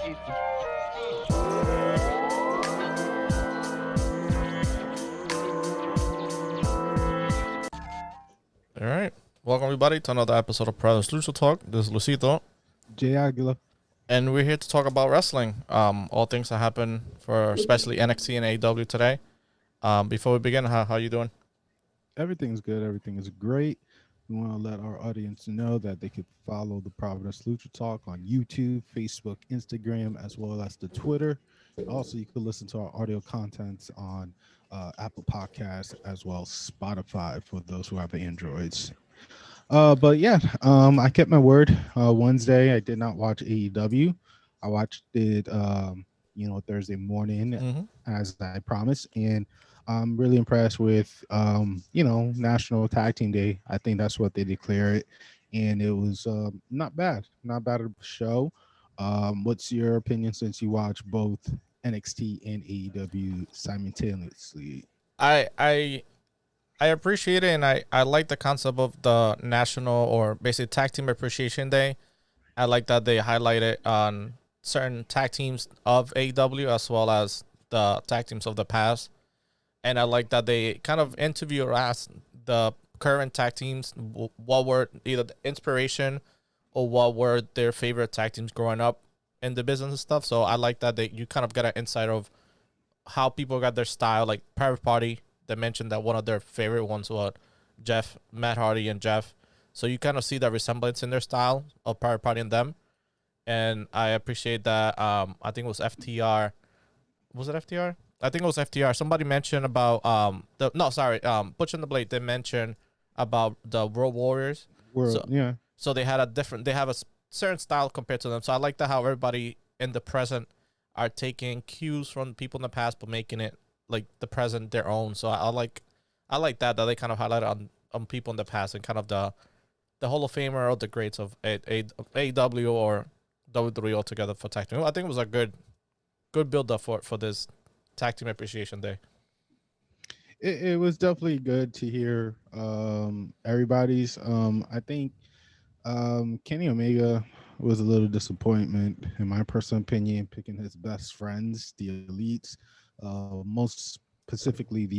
All right. Welcome, everybody, to another episode of Providence Lucha Talk. This is Luisito. Aguila. And we're here to talk about wrestling. All things that happen for especially NXT and AEW today. Before we begin, how you doing? Everything's good. Everything is great. We want to let our audience know that they could follow the Providence Lucha Talk on YouTube, Facebook, Instagram, as well as the Twitter. Also, you could listen to our audio contents on Apple Podcasts as well as Spotify for those who have Androids. But yeah, I kept my word. Wednesday, I did not watch AEW. I watched it, Thursday morning as I promised, and I'm really impressed with, National Tag Team Day. I think that's what they declare it, and it was not bad of a show. What's your opinion since you watch both NXT and AEW simultaneously? I appreciate it, and I like the concept of the National or basically Tag Team Appreciation Day. I like that they highlight it on certain tag teams of AEW as well as the tag teams of the past. And I like that they kind of interview or ask the current tag teams what were either the inspiration or what were their favorite tag teams growing up in the business and stuff. So I like that you kind of get an insight of how people got their style. Like Private Party, they mentioned that one of their favorite ones was Matt Hardy and Jeff. So you kind of see the resemblance in their style of Private Party and them. And I appreciate that. I think it was FTR. Was it FTR? I think it was FTR. Somebody mentioned about Butch and the Blade. They mentioned about the World Warriors. So they had they have a certain style compared to them. So I like that how everybody in the present are taking cues from people in the past but making it like the present their own. So I like that they kind of highlight on people in the past and kind of the Hall of Famer or the greats of AEW or WWE altogether for tag team. I think it was a good build up for this Tag Team Appreciation Day. It was definitely good to hear everybody's. I think Kenny Omega was a little disappointment in my personal opinion, picking his best friends, the Elites, most specifically the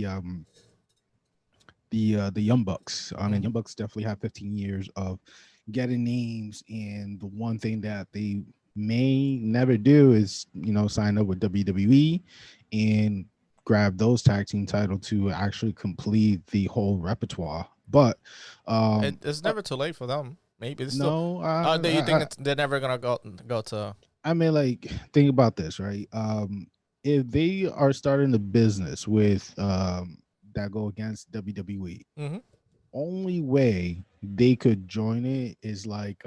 Young Bucks. I mean, Young Bucks definitely have 15 years of getting names, and the one thing that they may never do is sign up with WWE and grab those tag team title to actually complete the whole repertoire. But it's never too late for them. Maybe it's no. Do you think they're never gonna go to? I mean, like, think about this, right? If they are starting a business with that go against WWE, only way they could join it is like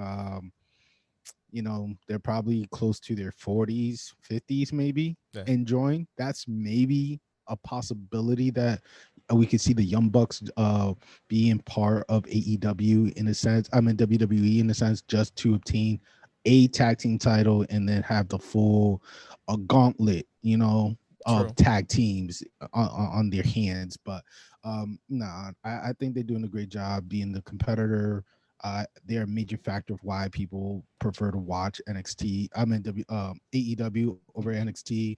they're probably close to their 40s 50s maybe, and join. That's maybe a possibility that we could see the Young Bucks being part of AEW in a sense. I mean WWE in a sense, just to obtain a tag team title and then have the full gauntlet of tag teams on their hands. But I think they're doing a great job being the competitor. They're a major factor of why people prefer to watch NXT. I mean AEW over NXT.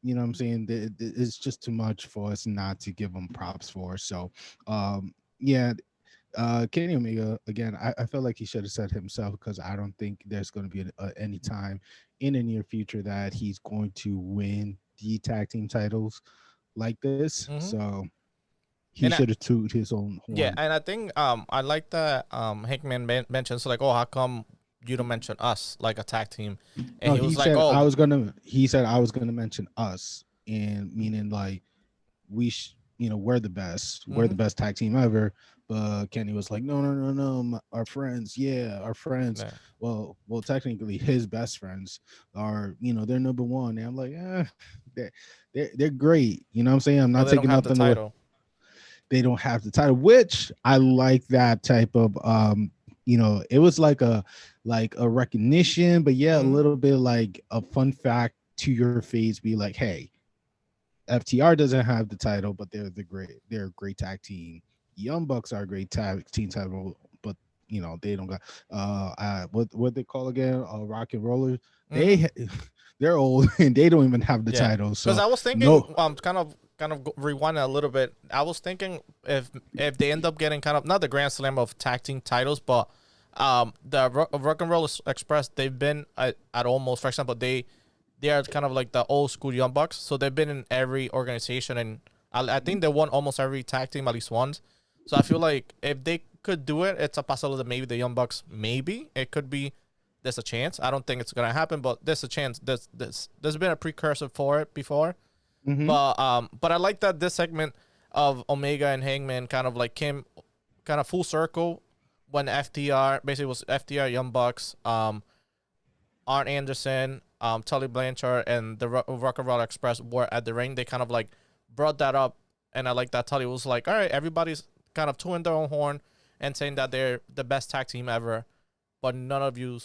You know what I'm saying? It's just too much for us not to give them props for. So Kenny Omega, again, I felt like he should have said himself, because I don't think there's going to be any time in the near future that he's going to win the tag team titles like this. So he should have tooted his own horn. Yeah, and I think I like that Hickman mentioned, so like, oh, how come you don't mention us like a tag team? And he said I was gonna mention us, and meaning like we're the best. We're the best tag team ever. But Kenny was like, no, our friends. Yeah, our friends. Yeah. Well, technically his best friends are, they're number one. And I'm like, they're great. You know what I'm saying? I'm not taking nothing away. They don't have the title, which I like that type of it was like a recognition, but a little bit like a fun fact to your face, be like, hey, FTR doesn't have the title, but they're a great tag team. Young Bucks are a great tag team title, but they don't got what they call again, rock and rollers. they're old and they don't even have the Yeah, title. because So I was thinking, no, rewind a little bit. I was thinking if they end up getting kind of not the Grand Slam of tag team titles, but the Rock and Roll Express, they've been at almost, for example, they are kind of like the old school Young Bucks, so they've been in every organization, and I think they won almost every tag team at least once. So I feel like if they could do it, it's a possibility that maybe the Young Bucks, maybe it could be. There's a chance. I don't think it's gonna happen, but there's a chance. There's been a precursor for it before. mhm. But I like that this segment of Omega and Hangman kind of like came kind of full circle when FTR basically was FTR, Young Bucks, Arn Anderson, Tully Blanchard, and the Rock and Roll Express were at the ring. They kind of like brought that up, and I like that Tully was like, all right, everybody's kind of tooting their own horn and saying that they're the best tag team ever, but none of you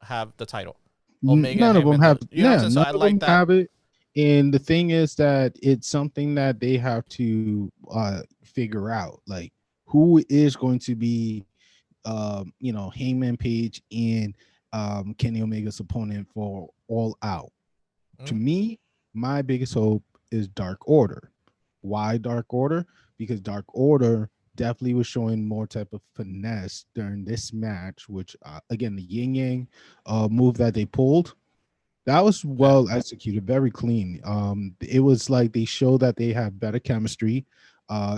have the title. Omega and None of them Hangman have. do. You know what I'm Yeah, saying? So none I of like them that. have it. And the thing is that it's something that they have to figure out. Like, who is going to be, Hangman Page and Kenny Omega's opponent for All Out. To Mm-hmm. me, my biggest hope is Dark Order. Why Dark Order? Because Dark Order definitely was showing more type of finesse during this match, which again, the yin yang move that they pulled, that was Yeah. well executed, very clean. It was like they show that they have better chemistry.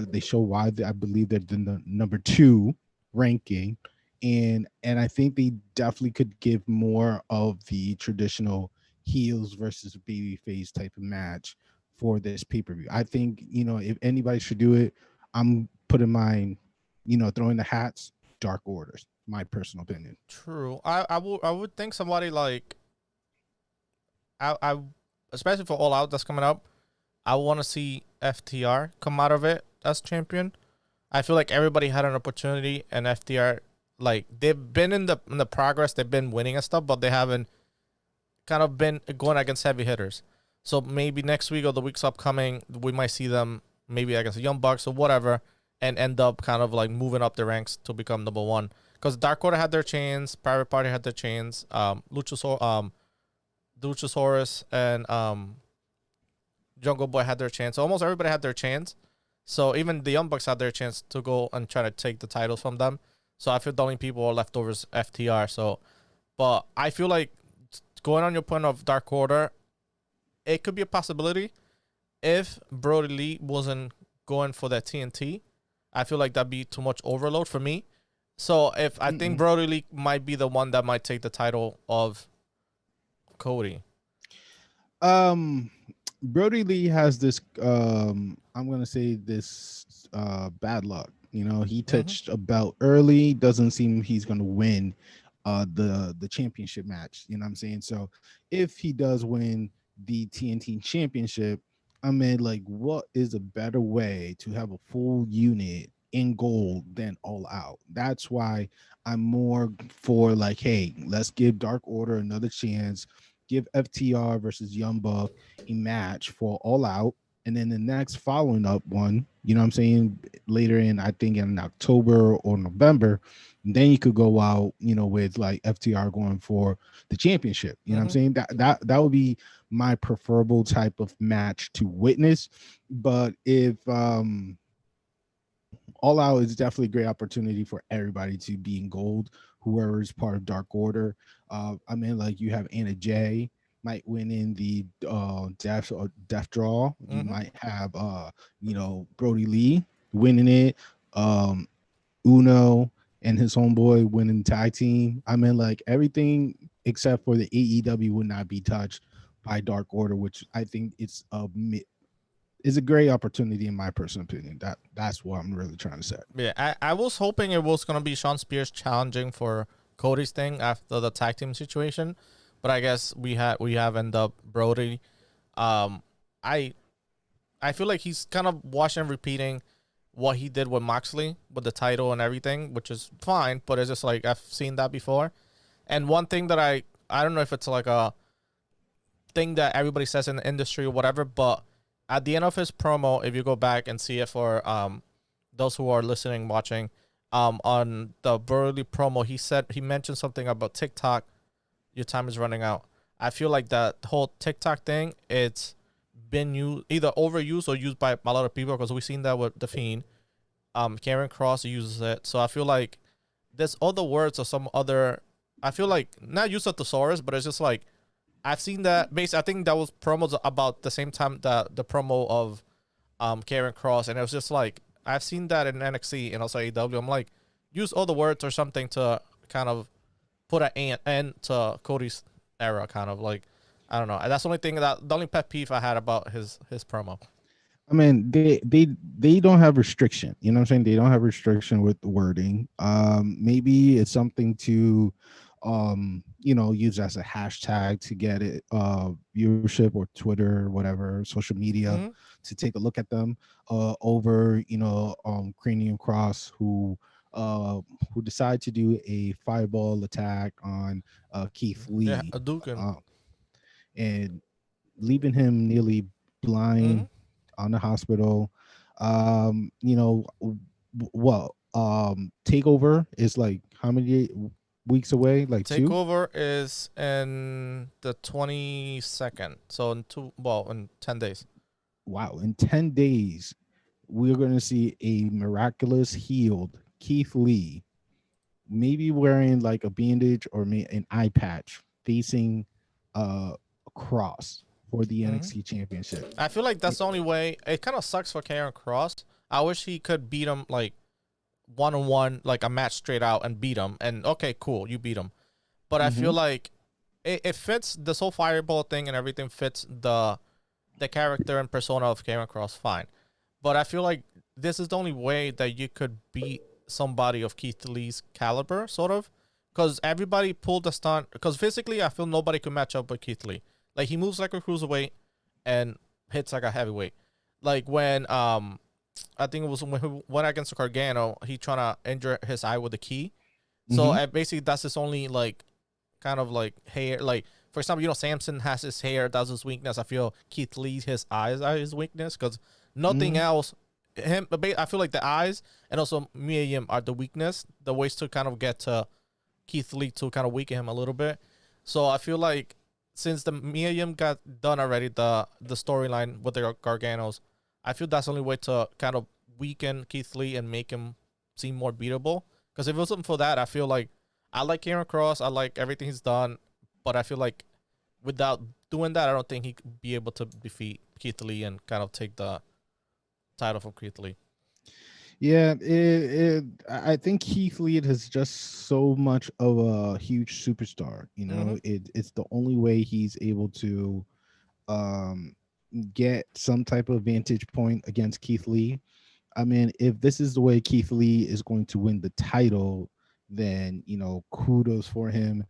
They show why I believe they're the number 2 ranking, and I think they definitely could give more of the traditional heels versus babyface type of match for this pay-per-view. I think, if anybody should do it, I'm putting mine, throwing the hats, Dark Orders, my personal opinion. True. I would think somebody like I especially for All Out that's coming up, I want to see FTR come out of it as champion. I feel like everybody had an opportunity, and FTR, like they've been in the progress, they've been winning and stuff, but they haven't kind of been going against heavy hitters. So maybe next week or the weeks upcoming, we might see them maybe against the Young Bucks or whatever, and end up kind of like moving up the ranks to become number one. Because Dark Order had their chains, Private Party had their chains, Luchasaurus and Jungle Boy had their chance. So almost everybody had their chance. So even the Young Bucks had their chance to go and try to take the titles from them. So I feel the only people left over is FTR. So, but I feel like going on your point of Dark Order, it could be a possibility if Brody Lee wasn't going for that TNT. I feel like that'd be too much overload for me. So if I think Brody Lee might be the one that might take the title of Cody. Brody Lee has this I'm gonna say this bad luck. He Mm-hmm. touched a belt early, doesn't seem he's gonna win the championship match. You know what I'm saying? So if he does win the TNT championship, I mean, like, what is a better way to have a full unit in gold than All Out? That's why I'm more for, like, hey, let's give Dark Order another chance, give FTR versus Young Buck a match for All Out, and then the next following up one, you know what I'm saying, later in, I think in October or November, then you could go out, with like FTR going for the championship. You know what I'm saying? That would be my preferable type of match to witness. But if All Out is definitely a great opportunity for everybody to be in gold, whoever is part of Dark Order. I mean, like, you have Anna Jay might win in the death draw. You Mm-hmm. might have Brody Lee winning it. Uno and his homeboy winning tag team. I mean, like, everything except for the AEW would not be touched by Dark Order, which I think is a great opportunity in my personal opinion. That's what I'm really trying to say. Yeah, I was hoping it was gonna be Sean Spears challenging for Cody's thing after the tag team situation, but I guess we have end up Brody. I feel like he's kind of washing and repeating what he did with Moxley with the title and everything, which is fine, but it's just like I've seen that before. And one thing that I don't know if it's like a thing that everybody says in the industry or whatever, but at the end of his promo, if you go back and see it for those who are listening, watching, on the Burley promo, he mentioned something about TikTok. Your time is running out. I feel like that whole TikTok thing, it's been used either overused or used by a lot of people because we've seen that with the Fiend. Karen Cross uses it, so I feel like there's other words or some other. I feel like not use of thesaurus, but it's just like I've seen that. I think that was promos about the same time that the promo of Karen Cross, and it was just like I've seen that in NXT and also AEW. I'm like, use other words or something to kind of put an end to Cody's era, kind of like I don't know. That's the only thing that the only pet peeve I had about his promo. I mean, they don't have restriction. You know what I'm saying? They don't have restriction with the wording. Maybe it's something to, use as a hashtag to get it viewership or Twitter or whatever social media Mm-hmm. to take a look at them. Over Cranium Cross who decide to do a fireball attack on Keith Yeah, Lee, a Dukin. uh, and leaving him nearly Mm-hmm. blind on the hospital. Takeover is like how many weeks away? Like two? Takeover is in the 22nd, so in 10 days. Wow. In 10 days, we're going to see a miraculous healed Keith Lee, maybe wearing like a bandage or an eye patch facing a cross for the Mm-hmm. NXT championship. I feel like that's the only way. It kind of sucks for Karen Cross. I wish he could beat him like one on one, like a match straight out and beat him. And okay, cool, you beat him. But I feel Mm-hmm. like it fits this whole fireball thing and everything fits the character and persona of Karen Cross fine. But I feel like this is the only way that you could beat somebody of Keith Lee's caliber, sort of. Because everybody pulled the stunt. Because physically, I feel nobody could match up with Keith Lee. Like, he moves like a cruiserweight and hits like a heavyweight. Like, when, I think it was when he went against Gargano, he trying to injure his eye with a key. So, Mm-hmm. basically, that's his only, like, kind of, like, hair. Like, for example, Samson has his hair. That's his weakness. I feel Keith Lee, his eyes are his weakness. Because nothing Mm-hmm. else I feel like the eyes and also Mia Yim are the weakness, the ways to kind of get to Keith Lee to kind of weaken him a little bit. So I feel like since the Mia Yim got done already, the storyline with the Garganos, I feel that's the only way to kind of weaken Keith Lee and make him seem more beatable. Because if it wasn't for that, I feel like I like Karen Cross, I like everything he's done, but I feel like without doing that, I don't think he could be able to defeat Keith Lee and kind of take the title from Keith Lee. Yeah, I think Keith Lee is just so much of a huge superstar. Mm-hmm. It's the only way he's able to um, get some type of vantage point against Keith Lee. I mean, if this is the way Keith Lee is going to win the title, then kudos for him.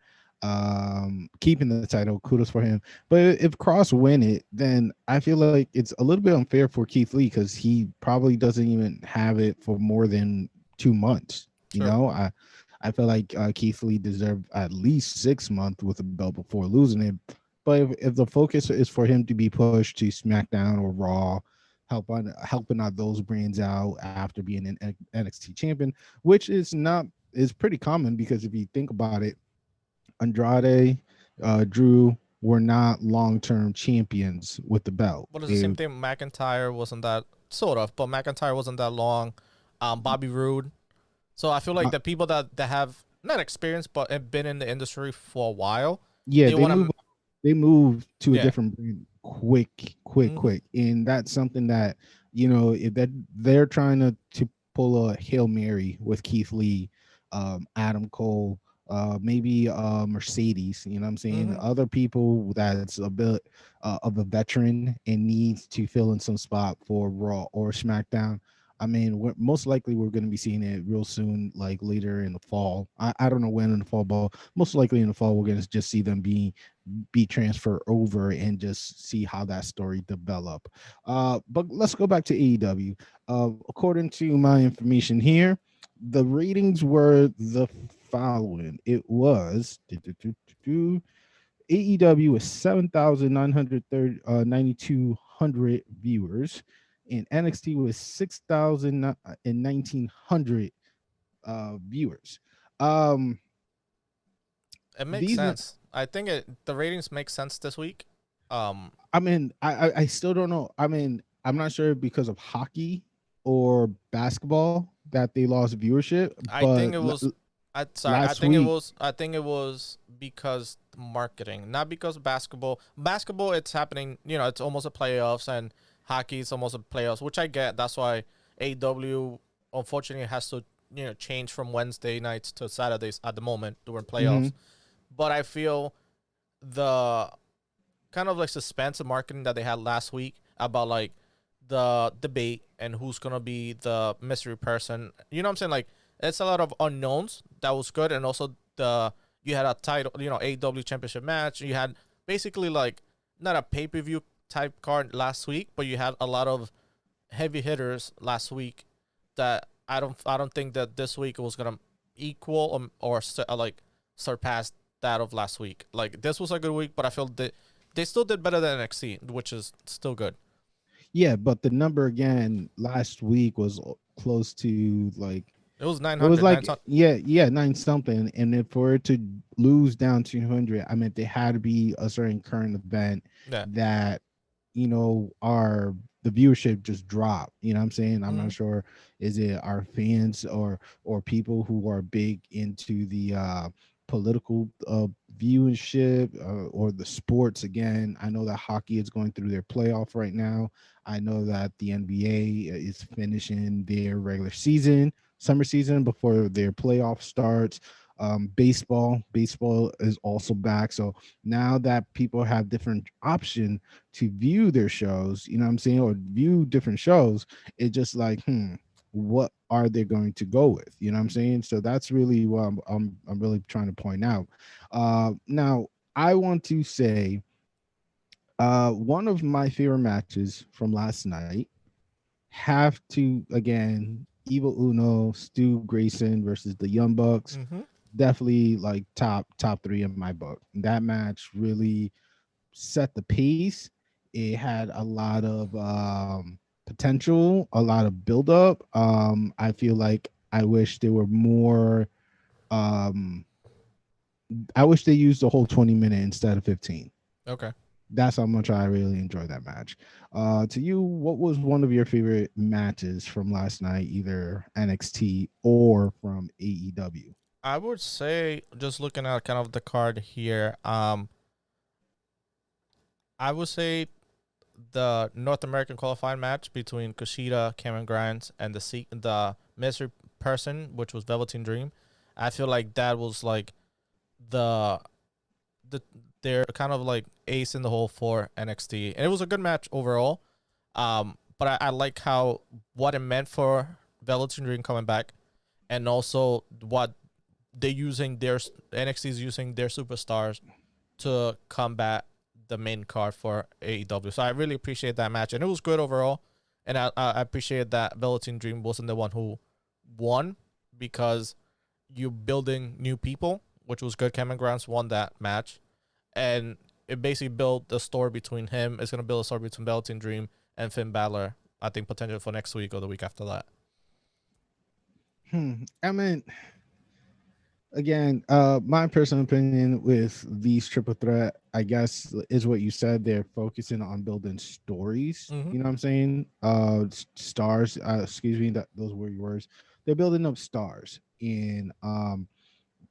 Keeping the title, kudos for him. But if Cross win it, then I feel like it's a little bit unfair for Keith Lee because he probably doesn't even have it for more than 2 months. True. I feel like Keith Lee deserved at least 6 months with a belt before losing it. But if the focus is for him to be pushed to SmackDown or Raw, helping out those brands out after being an NXT champion, which is pretty common because if you think about it, Andrade, Drew were not long-term champions with the belt. But it's the same thing. McIntyre wasn't that sort of, but McIntyre wasn't that long. Bobby Roode. So I feel like Uh, the people that have not experience but have been in the industry for a while, yeah, they want to. they move to a Yeah. different brand Mm-hmm. quick, and that's something that if that they're trying to pull a Hail Mary with Keith Lee, Adam Cole, maybe Mercedes. You know what I'm saying? Mm-hmm. Other people that's a bit of a veteran and needs to fill in some spot for Raw or SmackDown. I mean, most likely we're going to be seeing it real soon, like later in the fall. I don't know when in the fall, but most likely in the fall we're going to just see them be transferred over and just see how that story develop. But let's go back to AEW. According to my information here, the ratings were the following. It was AEW was 7,992 viewers, and NXT was 6,1900 viewers. Um, It makes these sense. I think the ratings make sense this week. I mean, I still don't know. I mean, I'm not sure because of hockey or basketball that they lost viewership, I think but it was. last week, I think it was because marketing, not because basketball. Basketball, it's happening. You know, it's almost a playoffs, and hockey is almost a playoffs, which I get. That's why AEW unfortunately has to change from Wednesday nights to Saturdays at the moment during hmm playoffs. But I feel the kind of like suspense of marketing that they had last week about like the debate and who's gonna be the mystery person. You know what I'm saying? Like it's a lot of unknowns. That was good, and also you had a title, AEW championship match. You had basically like not a pay per view type card last week, but you had a lot of heavy hitters last week that I don't think that this week was gonna equal like surpass that of last week. Like this was a good week, but I feel that they still did better than NXT, which is still good. yeah, but the number again last week was close to like It was it was 900, like 900. yeah, nine something, and then for it to lose down 200, I mean, there had to be a certain current event Yeah. that our the viewership just dropped. You know what I'm saying? I'm Mm-hmm. not sure, is it our fans or people who are big into the political viewership or the sports. Again, I know that hockey is going through their playoff right now. I know that the NBA is finishing their regular season, summer season, before their playoff starts. Baseball is also back. So now that people have different option to view their shows, you know what I'm saying, or view different shows, it just like, what are they going to go with? You know what I'm saying? So that's really what I'm really trying to point out. Now I want to say one of my favorite matches from last night have to again Evil Uno, Stu Grayson versus the Young Bucks. Mm-hmm. Definitely like top three in my book. That match really set the pace. It had a lot of potential, a lot of build up. I feel like I wish there were more. Um, I wish they used the whole 20 minute instead of 15. Okay. That's how much I really enjoyed that match. To you, what was one of your favorite matches from last night, either NXT or from AEW? I would say just looking at kind of the card here, I would say the North American qualifying match between Kushida, Cameron Grimes, and the mystery person, which was Velveteen Dream. I feel like that was like the the they're kind of like ace in the hole for NXT, and it was a good match overall. But I like how what it meant for Velveteen Dream coming back, and also what they using their NXT's using their superstars to combat the main card for AEW. So I really appreciate that match, and it was good overall. And I appreciate that Velveteen Dream wasn't the one who won because you building new people, which was good. Cameron Grimes won that match, and it basically built the story between him. It's gonna build a story between Velveteen Dream and Finn Balor. I think potential for next week or the week after that. I mean, again, my personal opinion with these triple threat, I guess, is what you said. They're focusing on building stories. Mm-hmm. You know what I'm saying? Stars. Excuse me. Those were your words. They're building up stars, and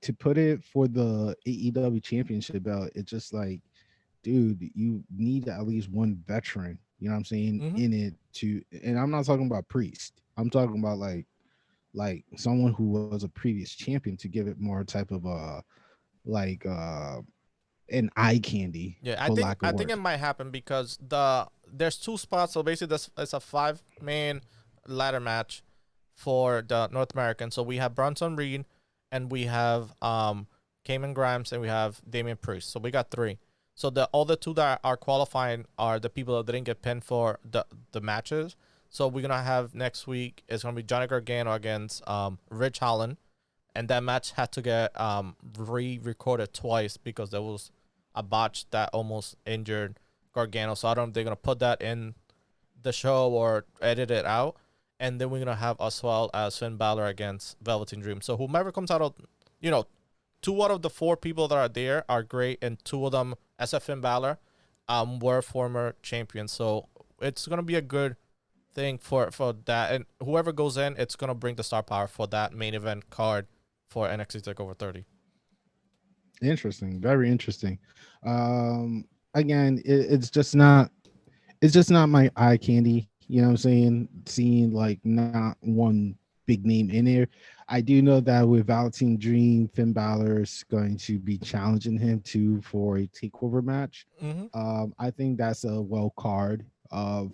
to put it for the AEW championship belt, it's just like, dude, you need at least one veteran. You know what I'm saying? Mm-hmm. In it to, and I'm not talking about Priest. I'm talking about like someone who was a previous champion to give it more type of like an eye candy, Yeah, for lack of I think it words. might happen because there's two spots. So basically, this it's a 5 man ladder match for the North American. So we have Bronson Reed, and we have Cayman Grimes, and we have Damian Priest. So we got three. So the other two that are qualifying are the people that didn't get pinned for the matches. So we're gonna have next week. It's gonna be Johnny Gargano against Rich Holland, and that match had to get re-recorded twice because there was a botch that almost injured Gargano. So I don't know if they're gonna put that in the show or edit it out. And then we're gonna have as well as Finn Balor against Velveteen Dream. So whomever comes out of, you know, 2 out of the 4 people that are there are great, and 2 of them, SF and Balor, were former champions. So it's gonna be a good thing for that, and whoever goes in, it's gonna bring the star power for that main event card for NXT Takeover 30. Interesting, very interesting. Again, it's just not my eye candy. You know what I'm saying? Seeing like not one big name in there. I do know that with Velveteen Dream, Finn Balor is going to be challenging him too for a takeover match. Mm-hmm. I think that's a well card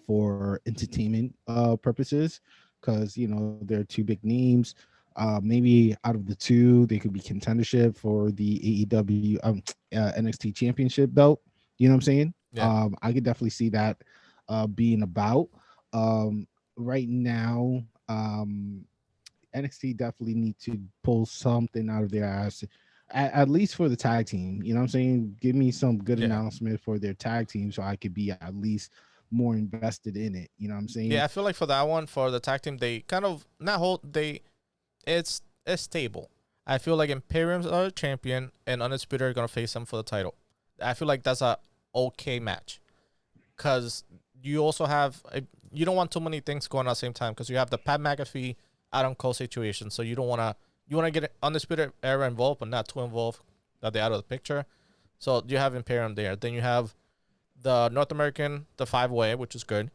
for entertainment purposes, because you know there are 2 big names. Maybe out of the 2, they could be contendership for the AEW NXT Championship belt. You know what I'm saying? Yeah. I could definitely see that being about. Right now, NXT definitely need to pull something out of their ass, at least for the tag team. You know what I'm saying? Give me some good Yeah. announcement for their tag team so I could be at least more invested in it. You know what I'm saying? Yeah, I feel like for that one, for the tag team, they kind of not hold they it's stable. I feel like Imperium's are champion and Undisputed are gonna face them for the title. I feel like that's a okay match, because you also have you don't want too many things going on at the same time, because you have the Pat McAfee Adam Cole situation, so you don't want to get Undisputed Era involved, but not too involved that they're out of the picture. So you have Imperium there. Then you have the North American, the 5-way, which is good.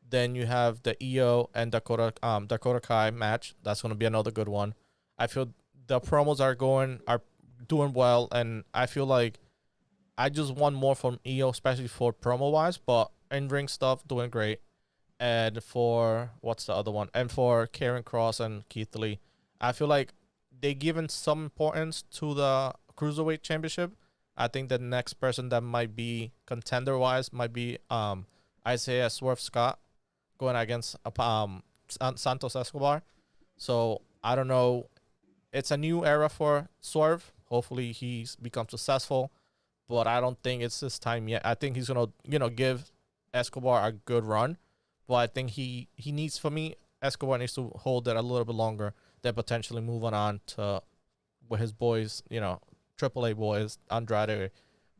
Then you have the EO and Dakota Kai match. That's going to be another good one. I feel the promos are doing well, and I feel like I just want more from EO, especially for promo wise, but in ring stuff doing great. And for what's the other one? And for Karen Cross and Keith Lee, I feel like they given some importance to the Cruiserweight Championship. I think the next person that might be contender wise might be Isaiah Swerve Scott going against Santos Escobar. So I don't know. It's a new era for Swerve. Hopefully he becomes successful, but I don't think it's his time yet. I think he's gonna give Escobar a good run, but I think he needs, for me, Escobar needs to hold it a little bit longer, then potentially moving on to with his boys, AAA boys, Andrade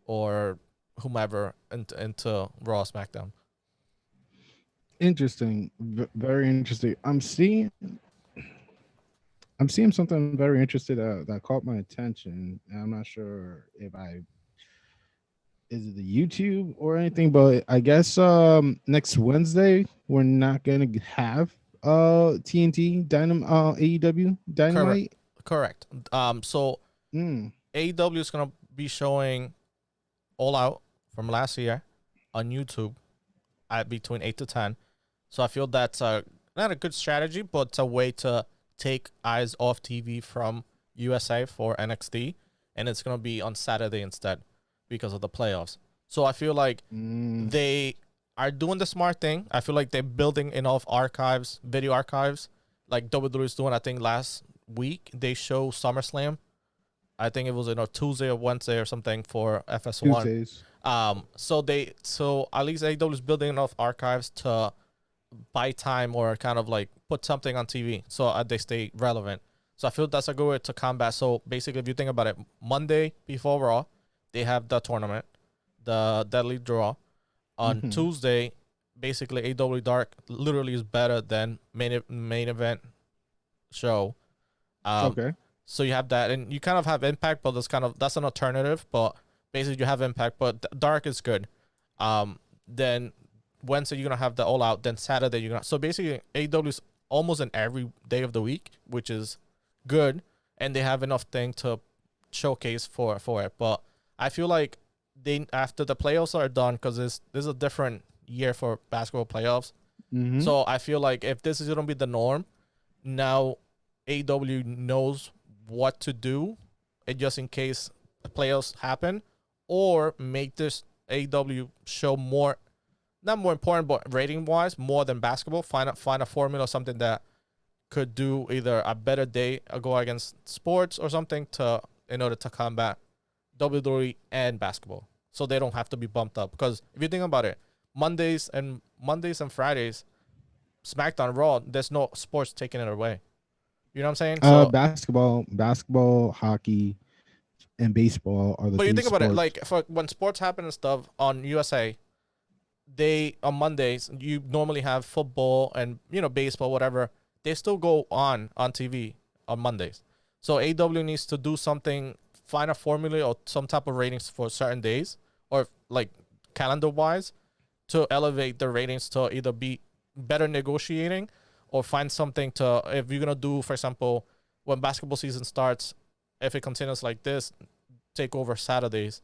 or whomever, into Raw, SmackDown. Interesting, very interesting. I'm seeing something very interesting that caught my attention. And I'm not sure if I is it the YouTube or anything, but I guess next Wednesday we're not gonna have TNT AEW Correct. Dynamite. Correct. So Mm, AEW is gonna be showing All Out from last year on YouTube at between 8 to 10. So I feel that's not a good strategy, but it's a way to take eyes off TV from USA for NXT, and it's gonna be on Saturday instead because of the playoffs. So I feel like they are doing the smart thing. I feel like they're building enough archives, video archives, like WWE is doing. I think last week they show SummerSlam. I think it was Tuesday or Wednesday or something for FS1. Tuesdays. So at least AEW is building enough archives to buy time or kind of like put something on TV so they stay relevant. So I feel that's a good way to combat. So basically, if you think about it, Monday before Raw, they have the tournament, the Deadly Draw. On Tuesday, basically AEW Dark literally is better than main event show. Okay. So you have that, and you kind of have Impact, but that's an alternative. But basically, you have Impact, but Dark is good. Then Wednesday you're gonna have the All Out. Then Saturday you're gonna. So basically, AEW is almost in every day of the week, which is good, and they have enough thing to showcase for it. But I feel like they, after the playoffs are done, because this is a different year for basketball playoffs. So I feel like if this is gonna be the norm, now AEW knows what to do, and just in case the playoffs happen, or make this AEW show more, not more important, but rating wise, more than basketball. Find a formula, something that could do either a better day go against sports or something in order to combat WWE and basketball, so they don't have to be bumped up. Because if you think about it, Mondays and Fridays, SmackDown, Raw, there's no sports taking it away. You know what I'm saying? So Basketball, hockey, and baseball are the But you three think about it, sports. like for when sports happen and stuff on USA, they on Mondays you normally have football and baseball, whatever. They still go on TV on Mondays. So AW needs to do something, find a formula or some type of ratings for certain days, or like calendar wise, to elevate the ratings to either be better negotiating or find something to, if you're gonna do, for example, when basketball season starts, if it continues like this, take over Saturdays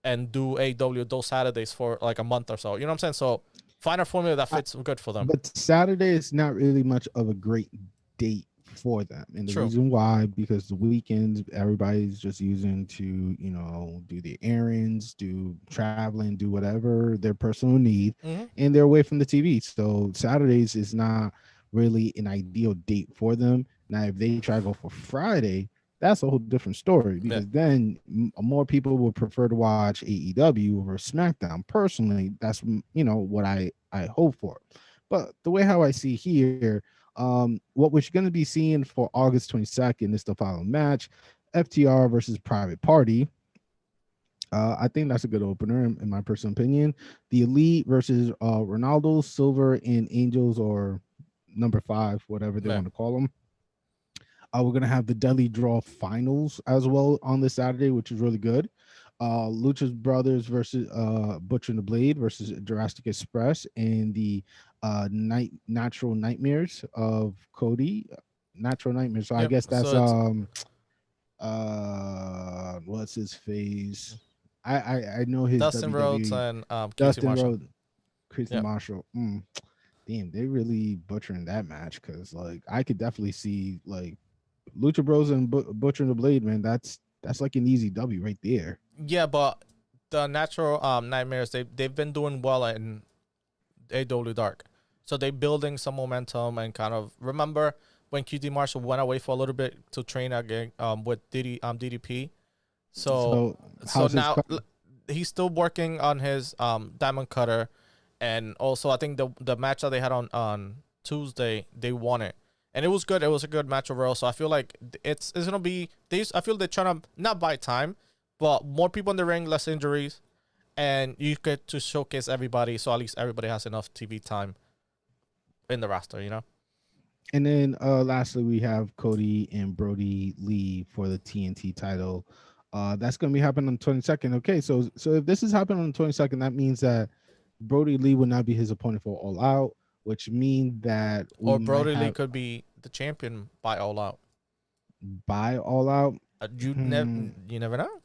and do AW those Saturdays for like a month or so. You know what I'm saying? So find a formula that fits good for them. But Saturday is not really much of a great date for them. And the True. reason why, because the weekends, everybody's just using to, do the errands, do traveling, do whatever their personal need, and they're away from the TV. So Saturdays is not really an ideal date for them. Now, if they try to go for Friday, that's a whole different story, because then more people would prefer to watch AEW over SmackDown. Personally, that's what I hope for. But the way how I see here, what we're going to be seeing for August 22nd is the following match: FTR versus Private Party. I think that's a good opener in my personal opinion. The Elite versus Ronaldo, Silver, and Angels, or number 5, whatever they want to call them. We're going to have the Deadly Draw finals as well on this Saturday, which is really good. Lucha's Brothers versus Butcher and the Blade versus Jurassic Express, and the Natural Nightmares of Cody. Natural Nightmares. So I guess that's what's his face? I know his Dustin WWE, Rhodes and Dustin Rhodes, Christian Marshall. Damn, they really butchering that match, because like I could definitely see like Lucha Bros and Butcher and the Blade, man. That's like an easy W right there. Yeah, but the Natural Nightmares, they've been doing well in AW Dark, so they building some momentum and kind of remember when QT Marshall went away for a little bit to train again with DDP. So now he's still working on his Diamond Cutter, and also I think the match that they had on Tuesday, they won it. And it was good. It was a good match overall. So I feel like it's gonna be. I feel they're trying to not buy time, but more people in the ring, less injuries, and you get to showcase everybody. So at least everybody has enough TV time in the roster, And then lastly, we have Cody and Brody Lee for the TNT title. That's gonna be happening on the 22nd. Okay, so if this is happening on the 22nd, that means that Brody Lee will not be his opponent for All Out, which means that Brody Lee could be the champion by All Out. By All Out, you never know.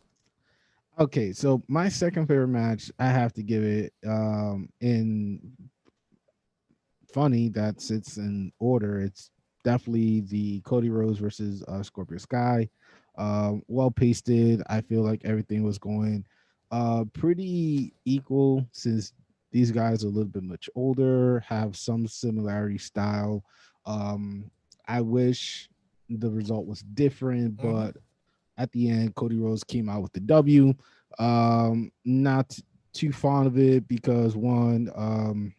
Okay, so my second favorite match, I have to give it in funny that sits in order. It's definitely the Cody Rose versus Scorpio Sky. Well pasted. I feel like everything was going pretty equal, since these guys are a little bit much older, have some similarity style. I wish the result was different, but at the end, Cody Rose came out with the W. Not too fond of it, because one,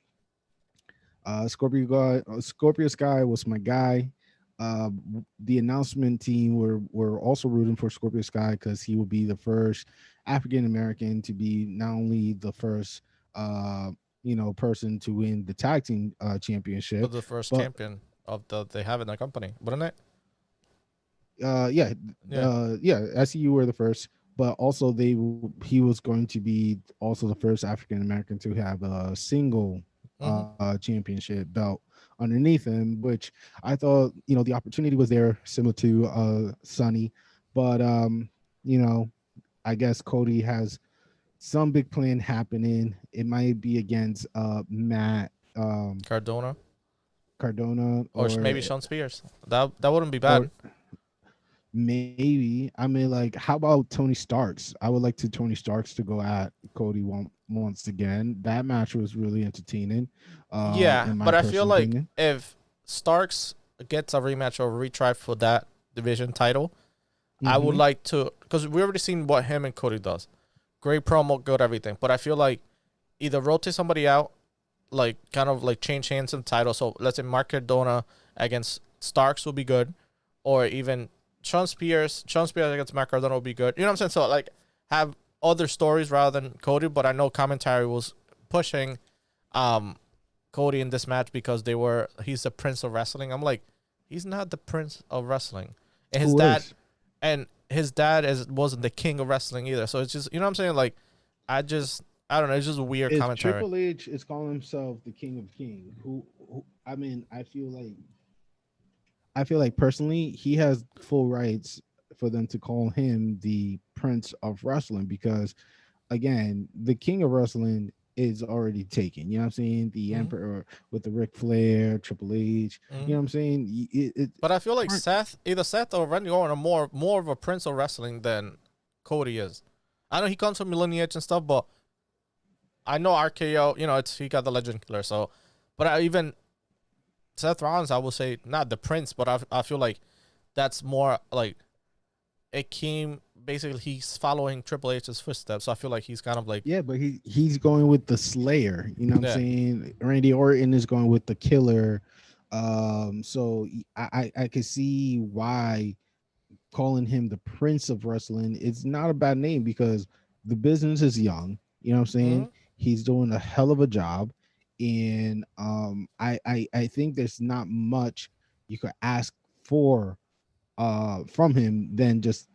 Scorpio Sky was my guy. The announcement team were also rooting for Scorpio Sky, because he would be the first African American to be not only the first person to win the tag team championship, but the first champion of they have in their company, wouldn't it? Yeah. SCU were the first, but also he was going to be also the first African American to have a single championship belt underneath him, which I thought the opportunity was there, similar to Sonny, but I guess Cody has some big plan happening. It might be against Matt Cardona, or maybe Sean Spears. That wouldn't be bad. Maybe. I mean, like, how about Tony Starks? I would like Tony Starks to go at Cody once again. That match was really entertaining. But I feel like if Starks gets a rematch or a retry for that division title, I would like to, because we already seen what him and Cody does. Great promo, good everything. But I feel like either rotate somebody out, like kind of like change hands in the title. So let's say Mark Cardona against Starks will be good, or even Sean Spears against Matt Cardona will be good. You know what I'm saying? So like have other stories rather than Cody, but I know commentary was pushing um Cody in this match because he's the prince of wrestling. I'm like, he's not the prince of wrestling. And his Who dad is? and his dad wasn't the king of wrestling either. So it's just, you know what I'm saying? Like I don't know, it's just a weird Is commentary. Triple H is calling himself the King of King? Who? I mean, I feel like personally, he has full rights for them to call him the Prince of Wrestling because, again, the King of Wrestling is already taken. You know what I'm saying? The Hmm. Emperor with the Ric Flair, Triple H. You know Hmm. what I'm saying? But I feel like either Seth or Randy Orton are more of a prince of wrestling than Cody is. I know he comes from lineage and stuff, but I know RKO, he got the legend killer. So, but even Seth Rollins, I would say not the prince, but I feel like that's more like it came basically he's following Triple H's footsteps. So I feel like he's kind of like Yeah, but he's going with the Slayer. You know what I'm yeah. saying? Randy Orton is going with the Killer. So I can see why calling him the Prince of Wrestling, it's not a bad name because the business is young. You know what I'm saying? Hmm. He's doing a hell of a job. And I think there's not much you could ask for from him than just,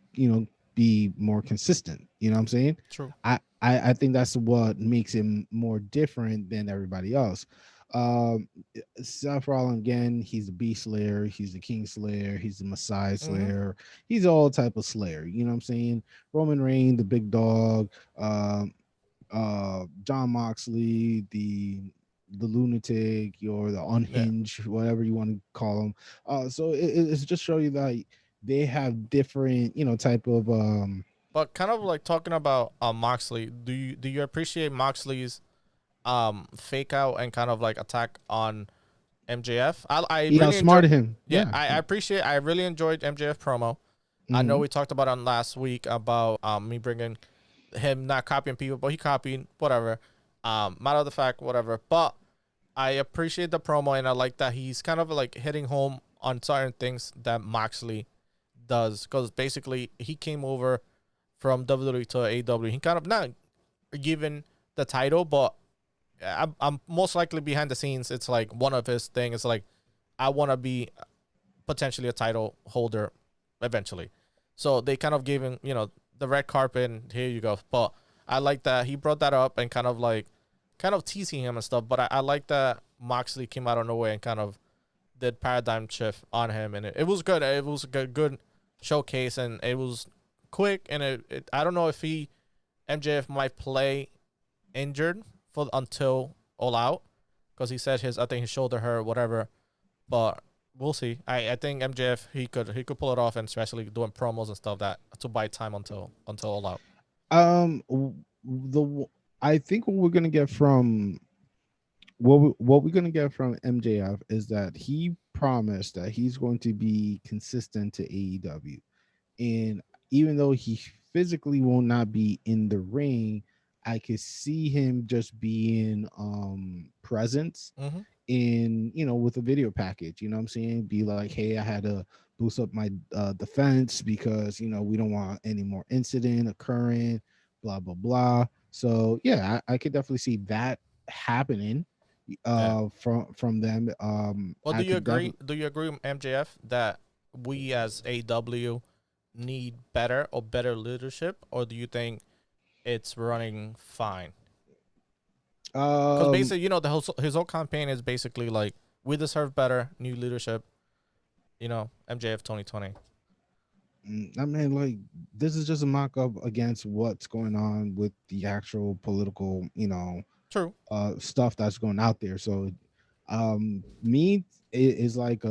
be more consistent. You know what I'm saying? True. I think that's what makes him more different than everybody else. Um, Seth Rollins again, he's the Beast Slayer, he's the King Slayer, he's the Messiah Hmm. Slayer, he's all type of Slayer. You know what I'm saying? Roman Reigns, the Big Dog, John Moxley, the lunatic or the Yeah. unhinged, whatever you want to call them. So it's just show you that they have different, type of But kind of like talking about Moxley, do you appreciate Moxley's fake out and kind of like attack on MJF? I he really enjoy. outsmarted him. Yeah, Yeah. I really enjoyed MJF promo. I know Hmm. we talked about on last week about me bringing him not copying people, but he copied whatever. Matter of the fact, whatever. But I appreciate the promo and I like that he's kind of like hitting home on certain things that Moxley does because basically he came over from WWE to AEW. He kind of not given the title, but I'm most likely behind the scenes. It's like one of his things. It's like I want to be potentially a title holder eventually. So they kind of gave him, the red carpet and here you go. But I like that he brought that up and kind of teasing him and stuff. But I like that Moxley came out of nowhere and kind of did paradigm shift on him. And it was good. It was a good showcase and it was quick. And I don't know if MJF might play injured for until All Out because he said I think his shoulder hurt, whatever. But we'll see. I think MJF he could pull it off, and especially doing promos and stuff that to buy time until All Out. The I think what we're gonna get from what we're gonna get from MJF is that he promised that he's going to be consistent to AEW, and even though he physically will not be in the ring, I could see him just being presence Mm-hmm. in, with a video package. You know what I'm saying? Be like, hey, I had to boost up my defense because we don't want any more incident occurring, blah blah blah. So yeah, I could definitely see that happening Yeah. from them. Well, do I you could agree? definitely. Do you agree with MJF that we as AW need better leadership, or do you think it's running fine? Because um basically, his whole campaign is basically like we deserve better new leadership. MJF 2020. I mean, like, this is just a mock up against what's going on with the actual political, True. stuff that's going out there. So, me is like, is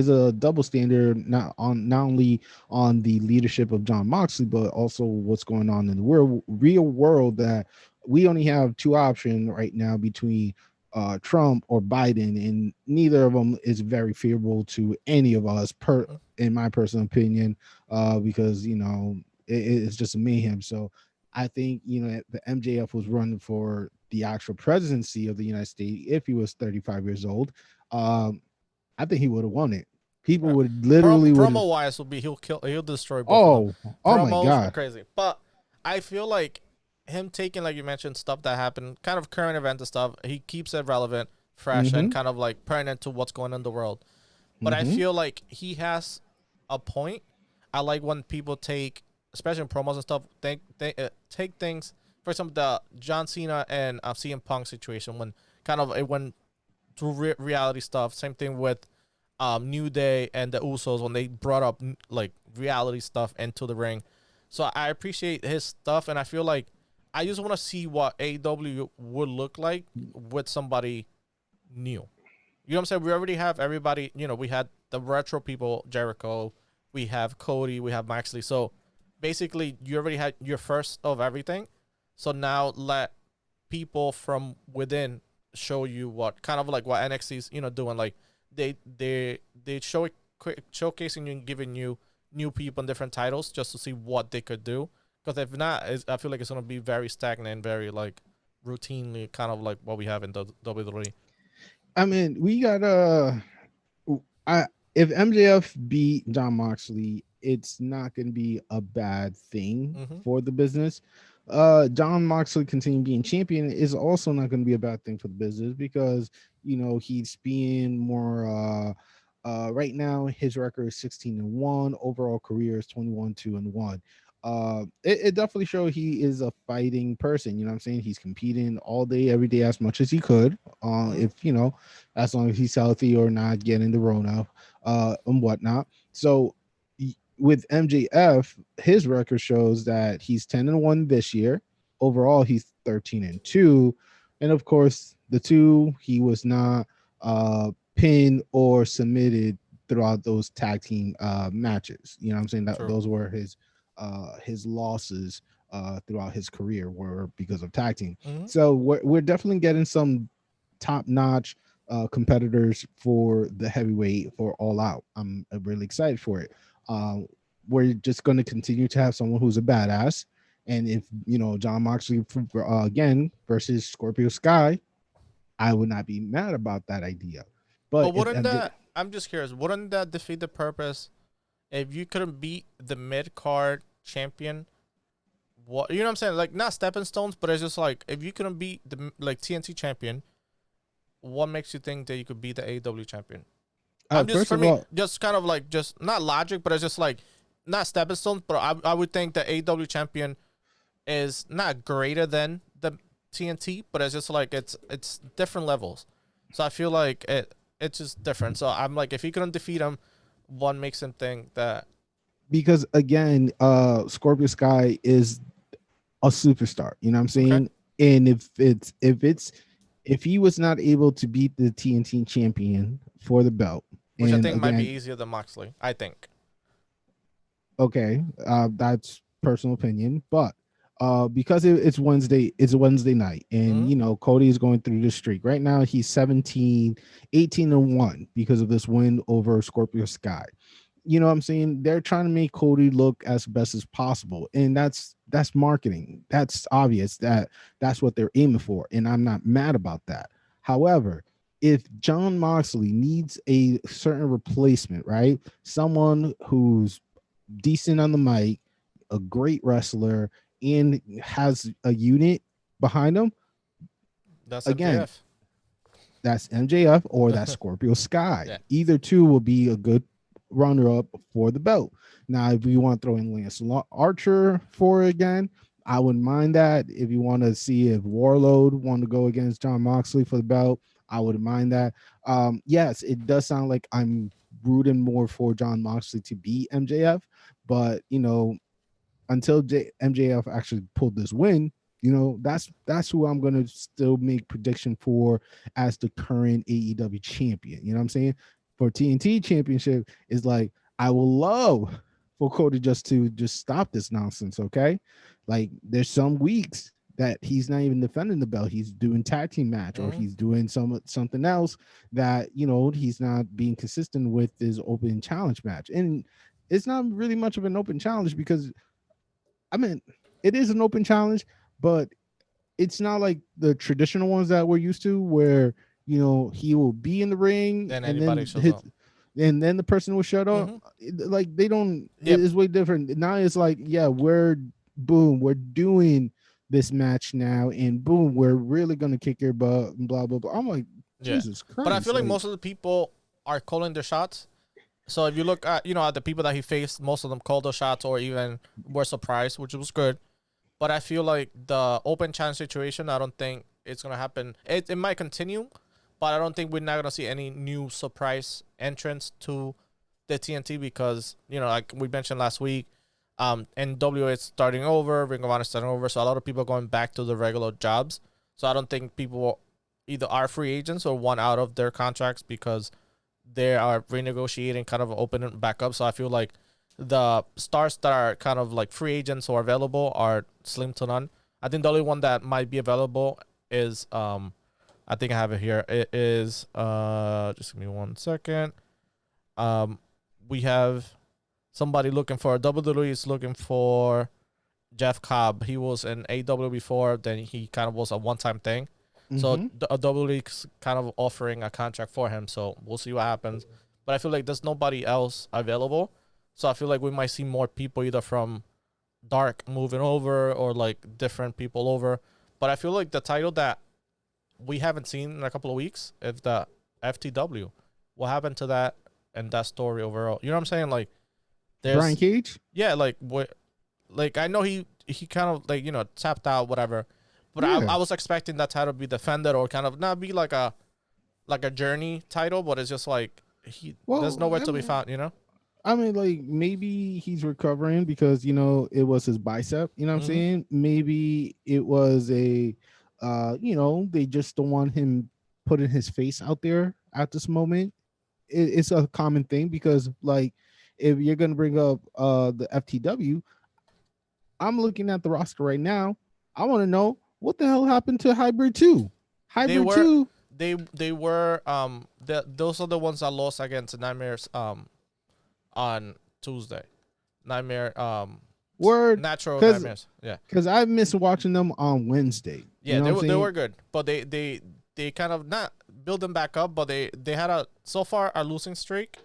a double standard not only on the leadership of John Moxley, but also what's going on in the real world that we only have two options right now between Trump or Biden, and neither of them is very favorable to any of us Mm. in my personal opinion, because it's just a mayhem. So I think the MJF was running for the actual presidency of the United States if he was 35 years old. um, I think he would have won it. People would literally would. Promo wise will be he'll destroy both of them. Oh my Promos are god. crazy, but I feel like him taking, like you mentioned, stuff that happened, kind of current event and stuff. He keeps it relevant, fresh, and Mm-hmm. kind of like pertinent to what's going on in the world. But I Mm-hmm. feel like he has a point. I like when people take, especially in promos and stuff, take things. For example, the John Cena and CM Punk situation, when kind of it went through reality stuff. Same thing with New Day and the Usos when they brought up like reality stuff into the ring. So I appreciate his stuff, and I feel like I just want to see what AEW would look like with somebody new. You know what I'm saying? We already have everybody. You know, we had the retro people, Jericho. We have Cody. We have Maxley. So basically, you already had your first of everything. So now let people from within show you what kind of like what NXT's doing. Like they showcasing you and giving you new people and different titles just to see what they could do. Because if not, I feel like it's gonna be very stagnant, very like routinely kind of like what we have in the WWE. I mean, we got I if MJF beat John Moxley, it's not going to be a bad thing Mm-hmm. for the business. John Moxley continuing being champion is also not going to be a bad thing for the business because he's being more. Right now, his record is 16-1. Overall career is 21-2-1. It definitely shows he is a fighting person. You know what I'm saying? He's competing all day, every day, as much as he could. Mm-hmm. If as long as he's healthy or not getting the Rona, and whatnot. So with MJF, his record shows that he's 10-1 this year. Overall, he's 13-2, and of course, the two he was not pinned or submitted throughout those tag team matches. You know what I'm saying? That True. those were his losses throughout his career were because of tag team. Mm-hmm. So we're definitely getting some top notch competitors for the heavyweight for All Out. I'm really excited for it. We're just going to continue to have someone who's a badass. And if John Moxley again versus Scorpio Sky, I would not be mad about that idea. But But if wouldn't MJ, that? I'm just curious. Wouldn't that defeat the purpose if you couldn't beat the mid card champion? What you know what I'm saying? Like not stepping stones, but it's just like if you couldn't beat the like TNT champion, what makes you think that you could beat the AEW champion? I'm just first for of me, all, just kind of like just not logic, but it's just like not stepping stones. But I would think the AEW champion is not greater than the TNT, but it's just like it's different levels. So I feel like it's just different. So I'm like, if he couldn't defeat him, one makes him think that because again, Scorpio Sky is a superstar. You know what I'm okay, saying? And if he was not able to beat the TNT champion for the belt, which I and think might be again, easier than Moxley. I think. okay, that's personal opinion, but because it's a Wednesday night, and Mm-hmm. Cody is going through this streak right now. He's 18-1 because of this win over Scorpio Sky. You know what I'm saying? They're trying to make Cody look as best as possible, and that's marketing. That's obvious that that's what they're aiming for, and I'm not mad about that. However, if John Moxley needs a certain replacement, right? Someone who's decent on the mic, a great wrestler, and has a unit behind him, That's again, MJF. that's MJF or that's Scorpio Sky. Yeah. Either two will be a good runner up for the belt. Now, if you want to throw in Lance Archer for it again, I wouldn't mind that. If you want to see if Warlord want to go against John Moxley for the belt, I wouldn't mind that. Yes, it does sound like I'm rooting more for John Moxley to beat MJF, but until MJF actually pulled this win, that's who I'm gonna still make prediction for as the current AEW champion. You know what I'm saying? For TNT championship is like I will love for Cody just stop this nonsense. Okay, like there's some weeks that he's not even defending the belt. He's doing tag team match or Mm-hmm. he's doing something else that he's not being consistent with his open challenge match. And it's not really much of an open challenge because I mean, it is an open challenge, but it's not like the traditional ones that we're used to where, he will be in the ring Then and anybody then shows up. and then the person will shut up. Mm-hmm. Like they don't. Yep. It's way different now. It's like, yeah, we're doing this match now, and boom, we're really gonna kick your butt and blah blah blah. I'm like, Yeah. Jesus But I Christ! feel like most of the people are calling their shots. So if you look at at the people that he faced, most of them called those shots or even were surprised, which was good. But I feel like the open challenge situation, I don't think it's gonna happen. It might continue, but I don't think we're not gonna see any new surprise entrance to the TNT because like we mentioned last week, NWA is starting over, Ring of Honor is starting over, so a lot of people are going back to the regular jobs. So I don't think people either are free agents or want out of their contracts because they are renegotiating, kind of opening back up. So I feel like the stars that are kind of like free agents or available are slim to none. I think the only one that might be available is I think I have it here. It is just give me 1 second. We have somebody looking for WWE is looking for Jeff Cobb. He was in AW before, then he kind of was a one-time thing. So WWE's kind of offering a contract for him. So we'll see what happens. But I feel like there's nobody else available. So I feel like we might see more people either from Dark moving over or like different people over. But I feel like the title that we haven't seen in a couple of weeks is the FTW. What happened to that and that story overall? You know what I'm saying? Like, there's Brian Cage. Yeah, like what? Like I know he kind of like tapped out whatever, but Yeah. I was expecting that title to be defended or kind of not be like a journey title, but it's just like there's nowhere to be found. I mean, like maybe he's recovering because it was his bicep. You know what I'm saying? Maybe it was a, they just don't want him putting his face out there at this moment. It's a common thing because like if you're gonna bring up the FTW, I'm looking at the roster right now. I want to know what the hell happened to Hybrid 2. Hybrid 2. They were those are the ones that lost against Nightmares on Tuesday. Word. Natural Nightmares. Yeah. Because I missed watching them on Wednesday. Yeah, they were good, but they kind of not build them back up, but they had so far a losing streak.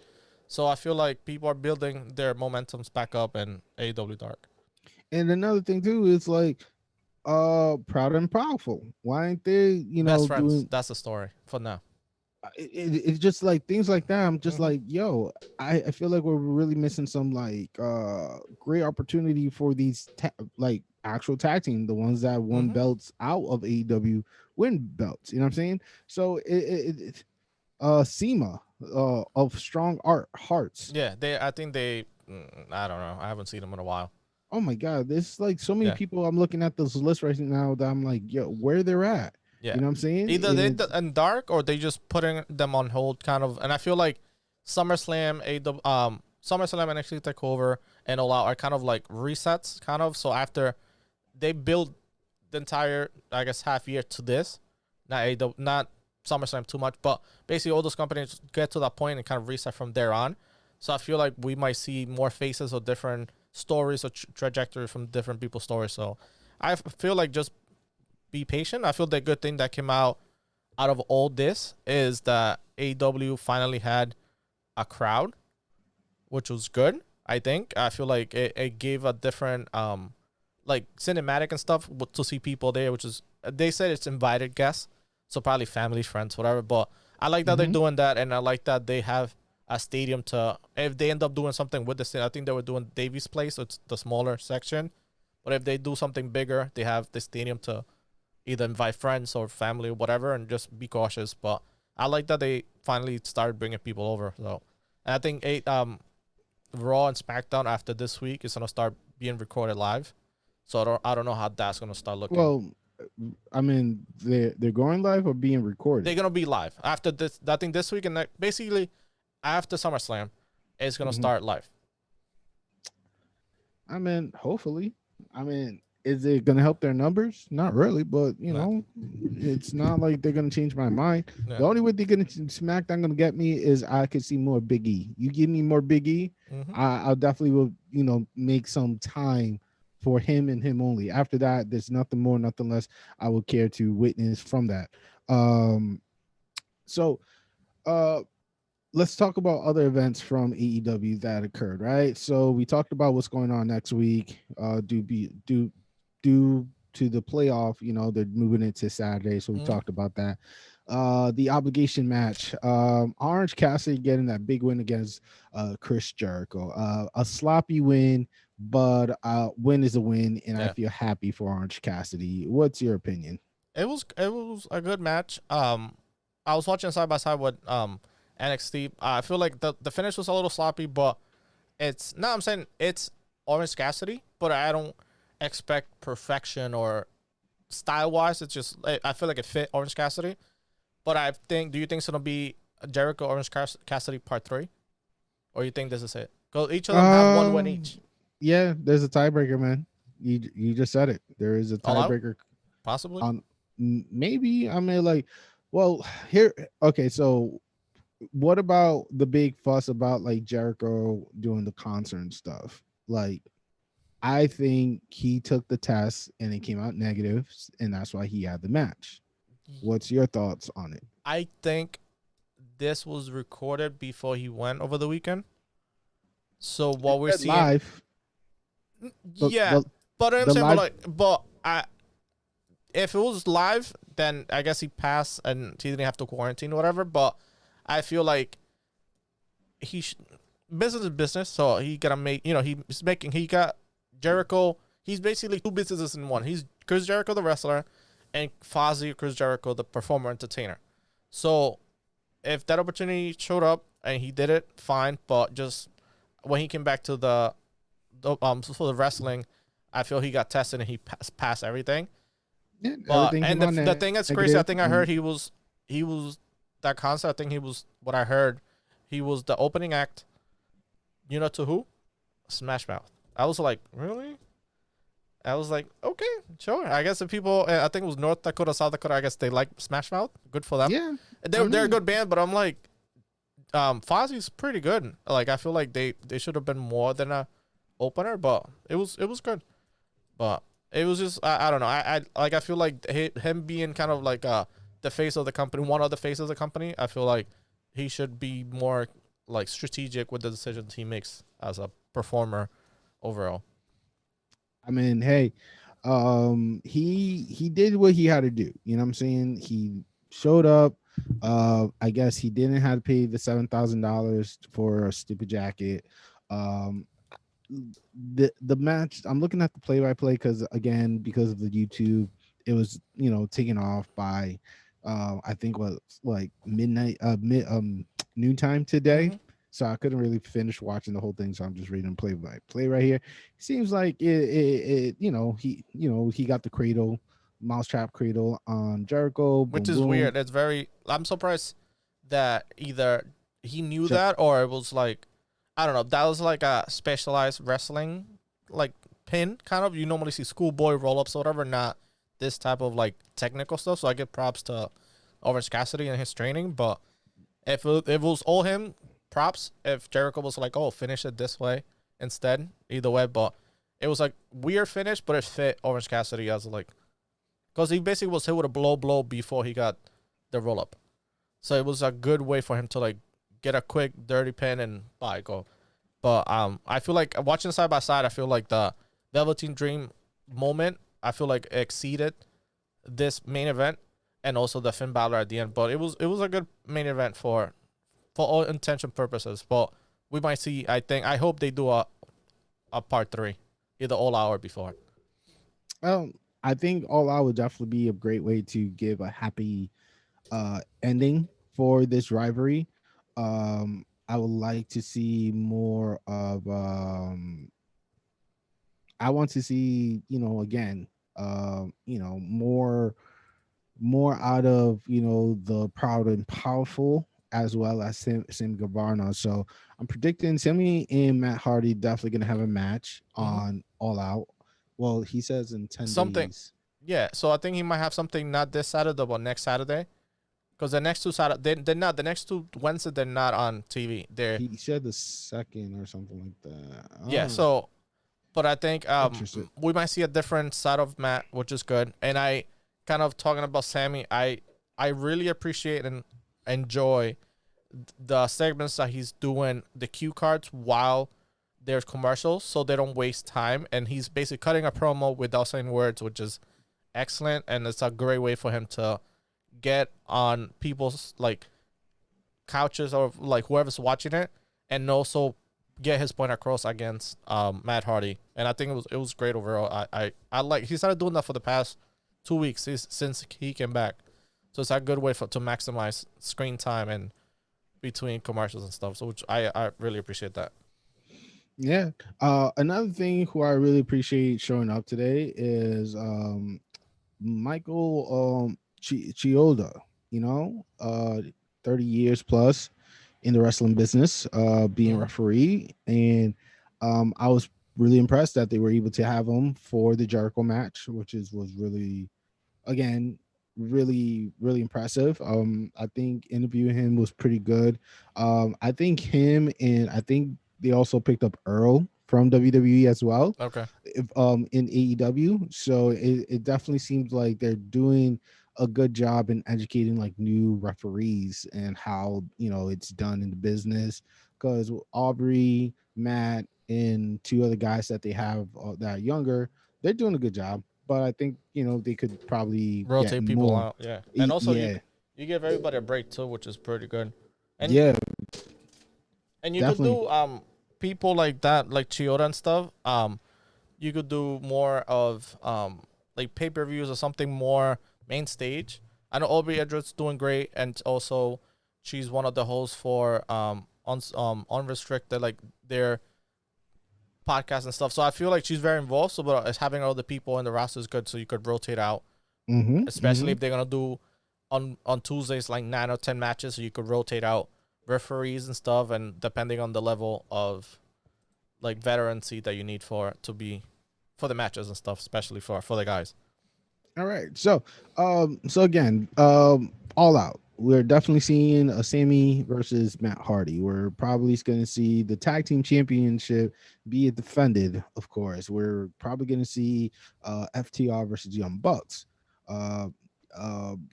So I feel like people are building their momentums back up in AEW Dark. And another thing too is like Proud and Powerful. Why ain't they, Best friends? That's the story for now. It's just like things like that. I'm just like, yo, I feel like we're really missing some like great opportunity for these like actual tag team, the ones that won belts out of AEW win belts. You know what I'm saying? So SEMA of Strong Hearts. Yeah, I think they. I don't know. I haven't seen them in a while. Oh my god, there's like so many people. I'm looking at this list right now that I'm like, yo, where they're at. Yeah. You know what I'm saying? Either they in Dark or they just putting them on hold, kind of. And I feel like SummerSlam, NXT Takeover, and All Out are kind of like resets, kind of. So after they build the entire, I guess, half year to this, not SummerSlam too much, but basically all those companies get to that point and kind of reset from there on. So I feel like we might see more faces or different stories or trajectory from different people's stories. So I feel like just be patient. I feel the good thing that came out of all this is that AEW finally had a crowd, which was good. I think I feel like it gave a different like cinematic and stuff to see people there, which is they said it's invited guests, so probably family, friends, whatever. But I like that they're doing that, and I like that they have a stadium to, if they end up doing something with the stadium. I think they were doing Davies Place, so it's the smaller section. But if they do something bigger, they have the stadium to either invite friends or family or whatever, and just be cautious. But I like that they finally started bringing people over. So, and I think Raw and SmackDown after this week is gonna start being recorded live. So I don't know how that's gonna start looking. Well, I mean, they're going live or being recorded. They're gonna be live after this. I think this week and basically after SummerSlam, it's gonna start live. I mean, hopefully. I mean, is it gonna help their numbers? Not really, but you know, it's not like they're gonna change my mind. Yeah. The only way they're gonna SmackDown gonna get me is I could see more Big E. You give me more Big E, I'll definitely will make some time for him and him only. After that, there's nothing more, nothing less I would care to witness from that. So let's talk about other events from AEW that occurred, right? So we talked about what's going on next week. Due to the playoff, they're moving it to Saturday, so we Mm, talked about that. The obligation match, Orange Cassidy getting that big win against Chris Jericho. A sloppy win, but win is a win, and I yeah, feel happy for Orange Cassidy. What's your opinion? it was a good match. I was watching side by side with NXT. I feel like the finish was a little sloppy, but it's no. I'm saying it's Orange Cassidy, but I don't expect perfection or style wise. It's just I feel like it fit Orange Cassidy. But I think, do you think it's gonna be Jericho Orange Cassidy Part 3, or you think this is it? Because each of them have one win Um, each. yeah, there's a tiebreaker, man. You just said it. There is a All out, tiebreaker possibly. on maybe. I mean, like, well, here. Okay, so what about the big fuss about like Jericho doing the concert and stuff? Like, I think he took the test and it came out negative, and that's why he had the match. What's your thoughts on it? I think this was recorded before he went over the weekend. So It what we're said seeing, live. The yeah. the But I'm the saying, but live. like, but if it was live, then I guess he passed and he didn't have to quarantine or whatever. But I feel like business is business, so he gotta make. He got Jericho. He's basically two businesses in one. He's Chris Jericho, the wrestler, and Fozzy Chris Jericho, the performer entertainer. So if that opportunity showed up and he did it, fine. But just when he came back to for the wrestling, I feel he got tested and he passed everything. Yeah, But everything and came on the thing that's crazy, I negative, think I heard and he was that concert. I think he was what I heard. He was the opening act. You know to who? Smash Mouth. I was like, really? I was like, okay, sure. I guess if people, I think it was North Dakota, South Dakota. I guess they like Smash Mouth. Good for them. yeah, I They're a mean, good band, but I'm like, Fozzie's pretty good. Like I feel like they should have been more than a opener, but it was good. But it was just I don't know. I feel like him being kind of like the face of the company, one of the faces of the company. I feel like he should be more like strategic with the decisions he makes as a performer overall. I mean, hey, he did what he had to do. You know what I'm saying? He showed up. I guess he didn't have to pay the $7,000 for a stupid jacket. Um, the match. I'm looking at the play by play because again, because of the YouTube, it was taken off by, I think was like midnight, noontime today. Mm-hmm. So I couldn't really finish watching the whole thing. So I'm just reading play by play right here. Seems like he got the cradle, mousetrap cradle on Jericho. Which Boom is boom. weird. It's very. I'm surprised that either he knew that or it was like, I don't know. That was like a specialized wrestling like pin kind of. You normally see schoolboy roll ups or whatever, not this type of like technical stuff. So I give props to Orange Cassidy and his training. But if it was all him, props. If Jericho was like, oh, finish it this way instead, either way. But it was like weird finish, but it fit Orange Cassidy as like, because he basically was hit with a blow before he got the roll up. So it was a good way for him to like get a quick dirty pin and go. But I feel like watching side by side, I feel like the Velveteen Dream moment, I feel like exceeded this main event and also the Finn Balor at the end. But it was a good main event for all intention purposes. But we might see. I hope they do a part 3, either all out or before. Um, I think All Out would definitely be a great way to give a happy ending for this rivalry. I would like to see more of I want to see, again, more out of, the proud and powerful as well as Sam Gavarna. So I'm predicting Sammy and Matt Hardy definitely gonna have a match Mm-hmm. on All Out. Well, he says in 10 Something. days. Yeah, so I think he might have something not this Saturday, but next Saturday. Because the next two Saturday, they're not. The next two Wednesday, they're not on TV. They're He said the second or something like that. yeah. Oh, So, but I think interesting. we might see a different side of Matt, which is good. And I kind of talking about Sammy. I really appreciate and enjoy the segments that he's doing the cue cards while there's commercials, so they don't waste time. And he's basically cutting a promo without saying words, which is excellent, and it's a great way for him to get on people's like couches or like whoever's watching it, and also get his point across against Matt Hardy. And I think it was great overall. I like he started doing that for the past 2 weeks since he came back, so it's a good way to maximize screen time and between commercials and stuff. So which I really appreciate that. Yeah. Another thing who I really appreciate showing up today is Michael Chioda. 30 years plus in the wrestling business, being referee, and I was really impressed that they were able to have him for the Jericho match, which was really, again, really impressive. I think interviewing him was pretty good. I think him, and I think they also picked up Earl from WWE as well. Okay. In AEW, so it definitely seems like they're doing a good job in educating like new referees and how it's done in the business. Because Aubrey, Matt, and two other guys that they have that are younger, they're doing a good job. But I think they could probably get Rotate people more. out, yeah. And also Yeah, you give everybody a break too, which is pretty good. And yeah, and you could definitely. do people like that, like Chioda and stuff. You could do more of like pay-per-views or something more main stage. I know Aubrey Edwards doing great, and also she's one of the hosts for unrestricted, like their podcast and stuff. So I feel like she's very involved. So, but having other people in the roster is good, so you could rotate out, especially if they're gonna do on Tuesdays like 9 or 10 matches. So you could rotate out referees and stuff, and depending on the level of like veterancy that you need for the matches and stuff, especially for the guys. All right. So again, all out. We're definitely seeing a Sammy versus Matt Hardy. We're probably going to see the tag team championship be defended. Of course, we're probably going to see FTR versus Young Bucks.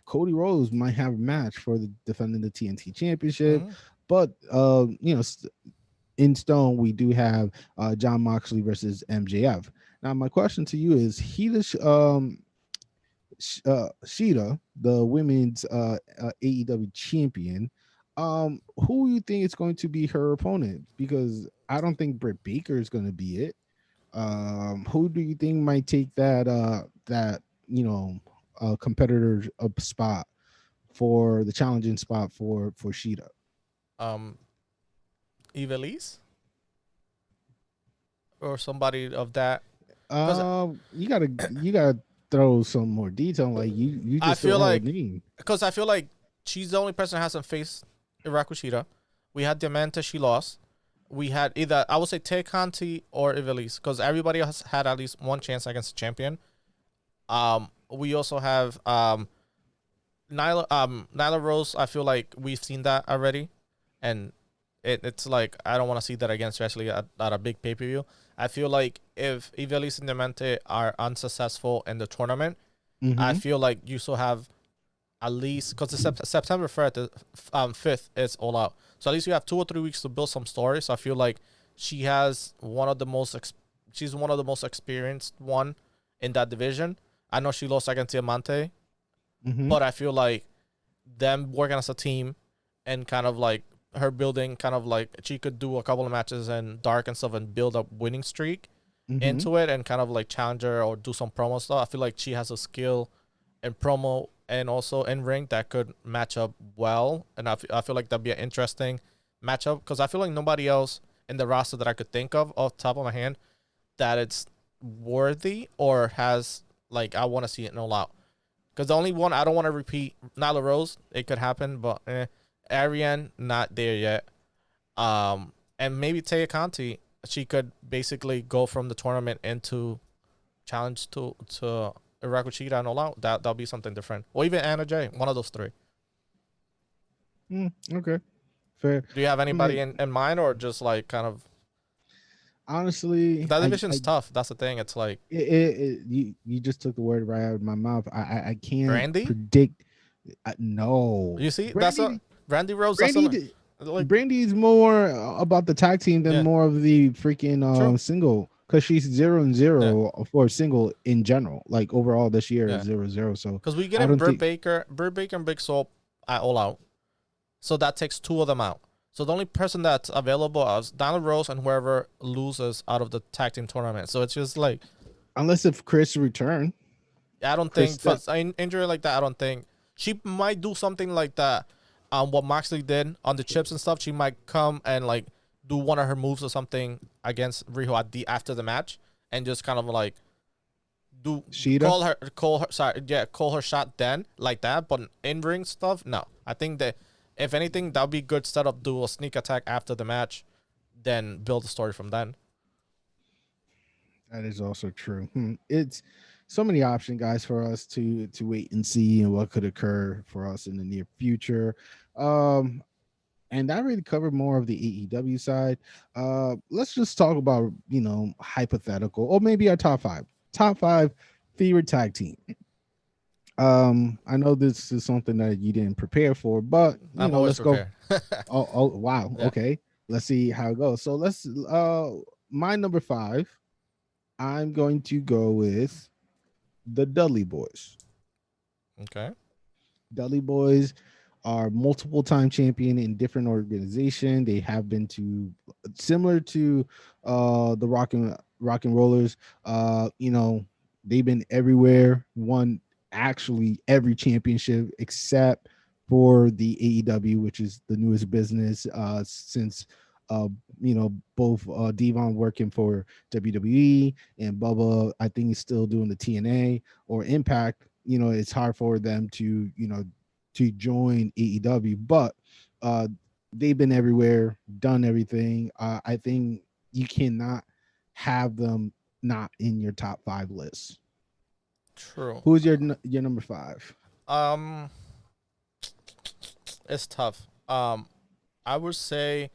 Cody Rose might have a match for the defending the TNT championship, but in stone we do have John Moxley versus MJF. Now, my question to you is: Sheeta, the women's AEW champion, who you think is going to be her opponent? Because I don't think Britt Baker is going to be it. Who do you think might take that competitor spot for the challenging spot for Sheeta? Ivelisse or somebody of that. You gotta throw some more detail. Like you just I feel like name. Because I feel like she's the only person that hasn't faced Irakushita. We had Diamante, she lost. We had either, I would say, Tay Conti or Ivelisse, because everybody else had at least one chance against the champion. We also have Nyla Rose. I feel like we've seen that already, and it's like I don't want to see that again, especially at a big pay-per-view. I feel like if Ivelisse and Diamante are unsuccessful in the tournament, I feel like you still have at least, because the September 5th is All Out. So at least you have 2 or 3 weeks to build some story. So I feel like she has she's one of the most experienced one in that division. I know she lost against Diamante, but I feel like them working as a team and kind of like her building, kind of like she could do a couple of matches in dark and stuff and build a winning streak into it and kind of like challenge her or do some promo stuff. I feel like she has a skill in promo and also in ring that could match up well. And I feel like that'd be an interesting matchup, because I feel like nobody else in the roster that I could think of off the top of my hand that it's worthy or has, like, I want to see it in All Out. Because the only one I don't want to repeat, Nyla Rose, it could happen, but Ariane, not there yet. And maybe Taya Conti, she could basically go from the tournament into challenge to Irakuchita and All Out. That'll be something different. Or even Anna Jay, one of those three. Okay, fair. Do you have anybody in mind, or just like kind of? Honestly, That division's tough. That's the thing. It's like you just took the word right out of my mouth. I can't Brandy? predict. No, You see, Brandy, Randy Rose. Brandy. Like, Brandy's more about the tag team than yeah, more of the freaking true. single, because she's 0-0 Yeah, for single in general. Like overall this year is yeah. 0-0. So Because we get I in don't think Britt Baker and Big Soap at All Out. So that takes two of them out. So the only person that's available is Donna Rose and whoever loses out of the tag team tournament. So it's just like, unless if Chris return, I don't Chris think for step. an injury like that, I don't think she might do something like that. What Moxley did on the chips and stuff, she might come and like do one of her moves or something against Riho at the after the match, and just kind of like do Sheeta. call her shot then like that. But in ring stuff, no. I think that if anything, that would be good setup. Do a sneak attack after the match, then build the story from then. That is also true. It's so many options, guys, for us to wait and see and what could occur for us in the near future. Um, and that really covered more of the AEW side. Let's just talk about hypothetical or maybe our top five favorite tag team. I know this is something that you didn't prepare for, but I'm always let's go. prepared. Oh, wow. Yeah. Okay, let's see how it goes. So let's my number five. I'm going to go with the Dudley Boys. Okay. Dudley Boys are multiple time champion in different organization. They have been to similar to the Rock and Rollers. They've been everywhere, won actually every championship except for the AEW, which is the newest business since uh both Devon working for WWE and Bubba, I think he's still doing the TNA or Impact. It's hard for them to join AEW, but uh they've been everywhere, done everything. I think you cannot have them not in your top five list. True. Who's your number five? Um, it's tough. I would say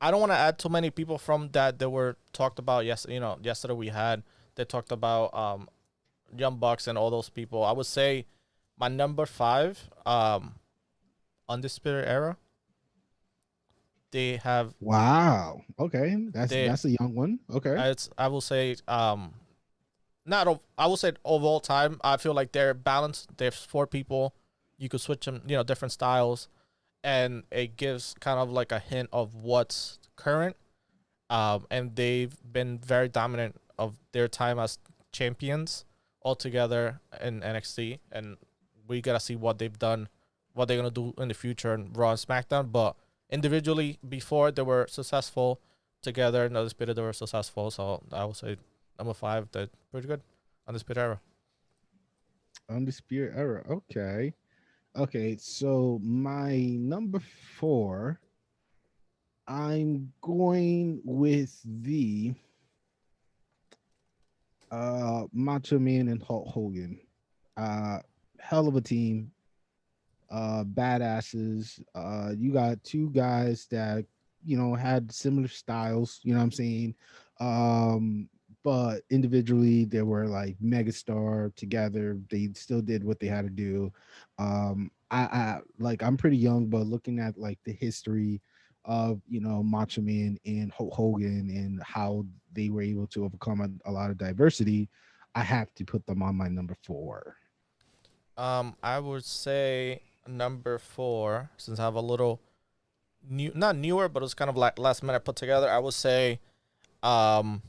I don't want to add too many people from that were talked about. Yes, yesterday we had they talked about Young Bucks and all those people. I would say my number five, Undisputed Era. They have Wow. Okay, that's they. that's a young one. Okay. It's I will say not of, I will say of all time. I feel like they're balanced. There's four people. You could switch them, different styles, and it gives kind of like a hint of what's current. And they've been very dominant of their time as champions altogether in NXT, and we gotta see what they've done, what they're gonna do in the future in Raw and SmackDown. But individually, before they were successful, together in Undisputed they were successful. So I would say number five, they're pretty good. Undisputed Era. Undisputed Era. Okay. Okay. So my number four, I'm going with the Macho Man and Hulk Hogan. Uh Hell of a team. Badasses. You got two guys that had similar styles, you know what I'm saying? Um but individually they were like megastar. Together they still did what they had to do. I like, I'm pretty young, but looking at like the history of Macho Man and Hulk Hogan and how they were able to overcome a lot of diversity, I have to put them on my number four. I would say number four, since I have a little new, not newer, but it's kind of like last minute put together. I would say, um,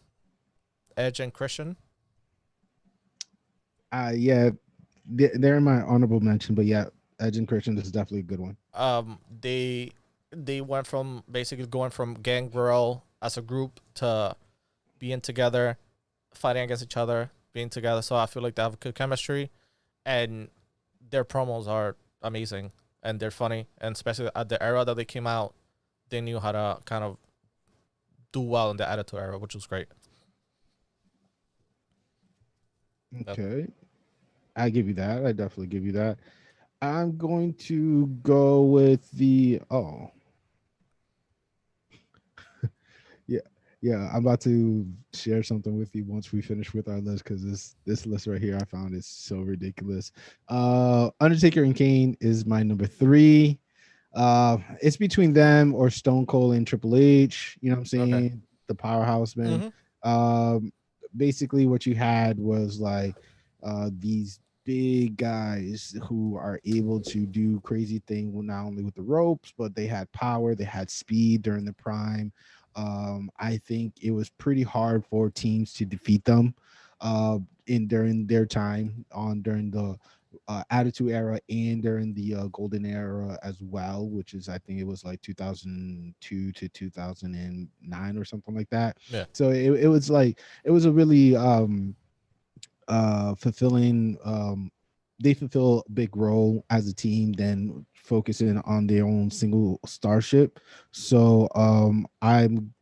Edge and Christian. Yeah, they're in my honorable mention, but yeah, Edge and Christian is definitely a good one. They went from basically going from Gangrel as a group to being together, fighting against each other, being together. So I feel like they have good chemistry, and their promos are amazing and they're funny. And especially at the era that they came out, they knew how to kind of do well in the Attitude Era, which was great. Yep. Okay, I give you that. I definitely give you that. I'm going to go with the yeah, yeah. I'm about to share something with you once we finish with our list, because this list right here I found is so ridiculous. Undertaker and Kane is my number three. It's between them or Stone Cold and Triple H. You know what I'm Okay. saying? The powerhouse men. Mm-hmm. Um, basically, what you had was like these big guys who are able to do crazy things not only with the ropes, but they had power, they had speed during the prime. I think it was pretty hard for teams to defeat them in during their time on during the Attitude Era and during the Golden Era as well, which is I think it was like 2002 to 2009 or something like that. Yeah. So it was like it was a really fulfilling. They fulfill a big role as a team, then focusing on their own single starship. So I'm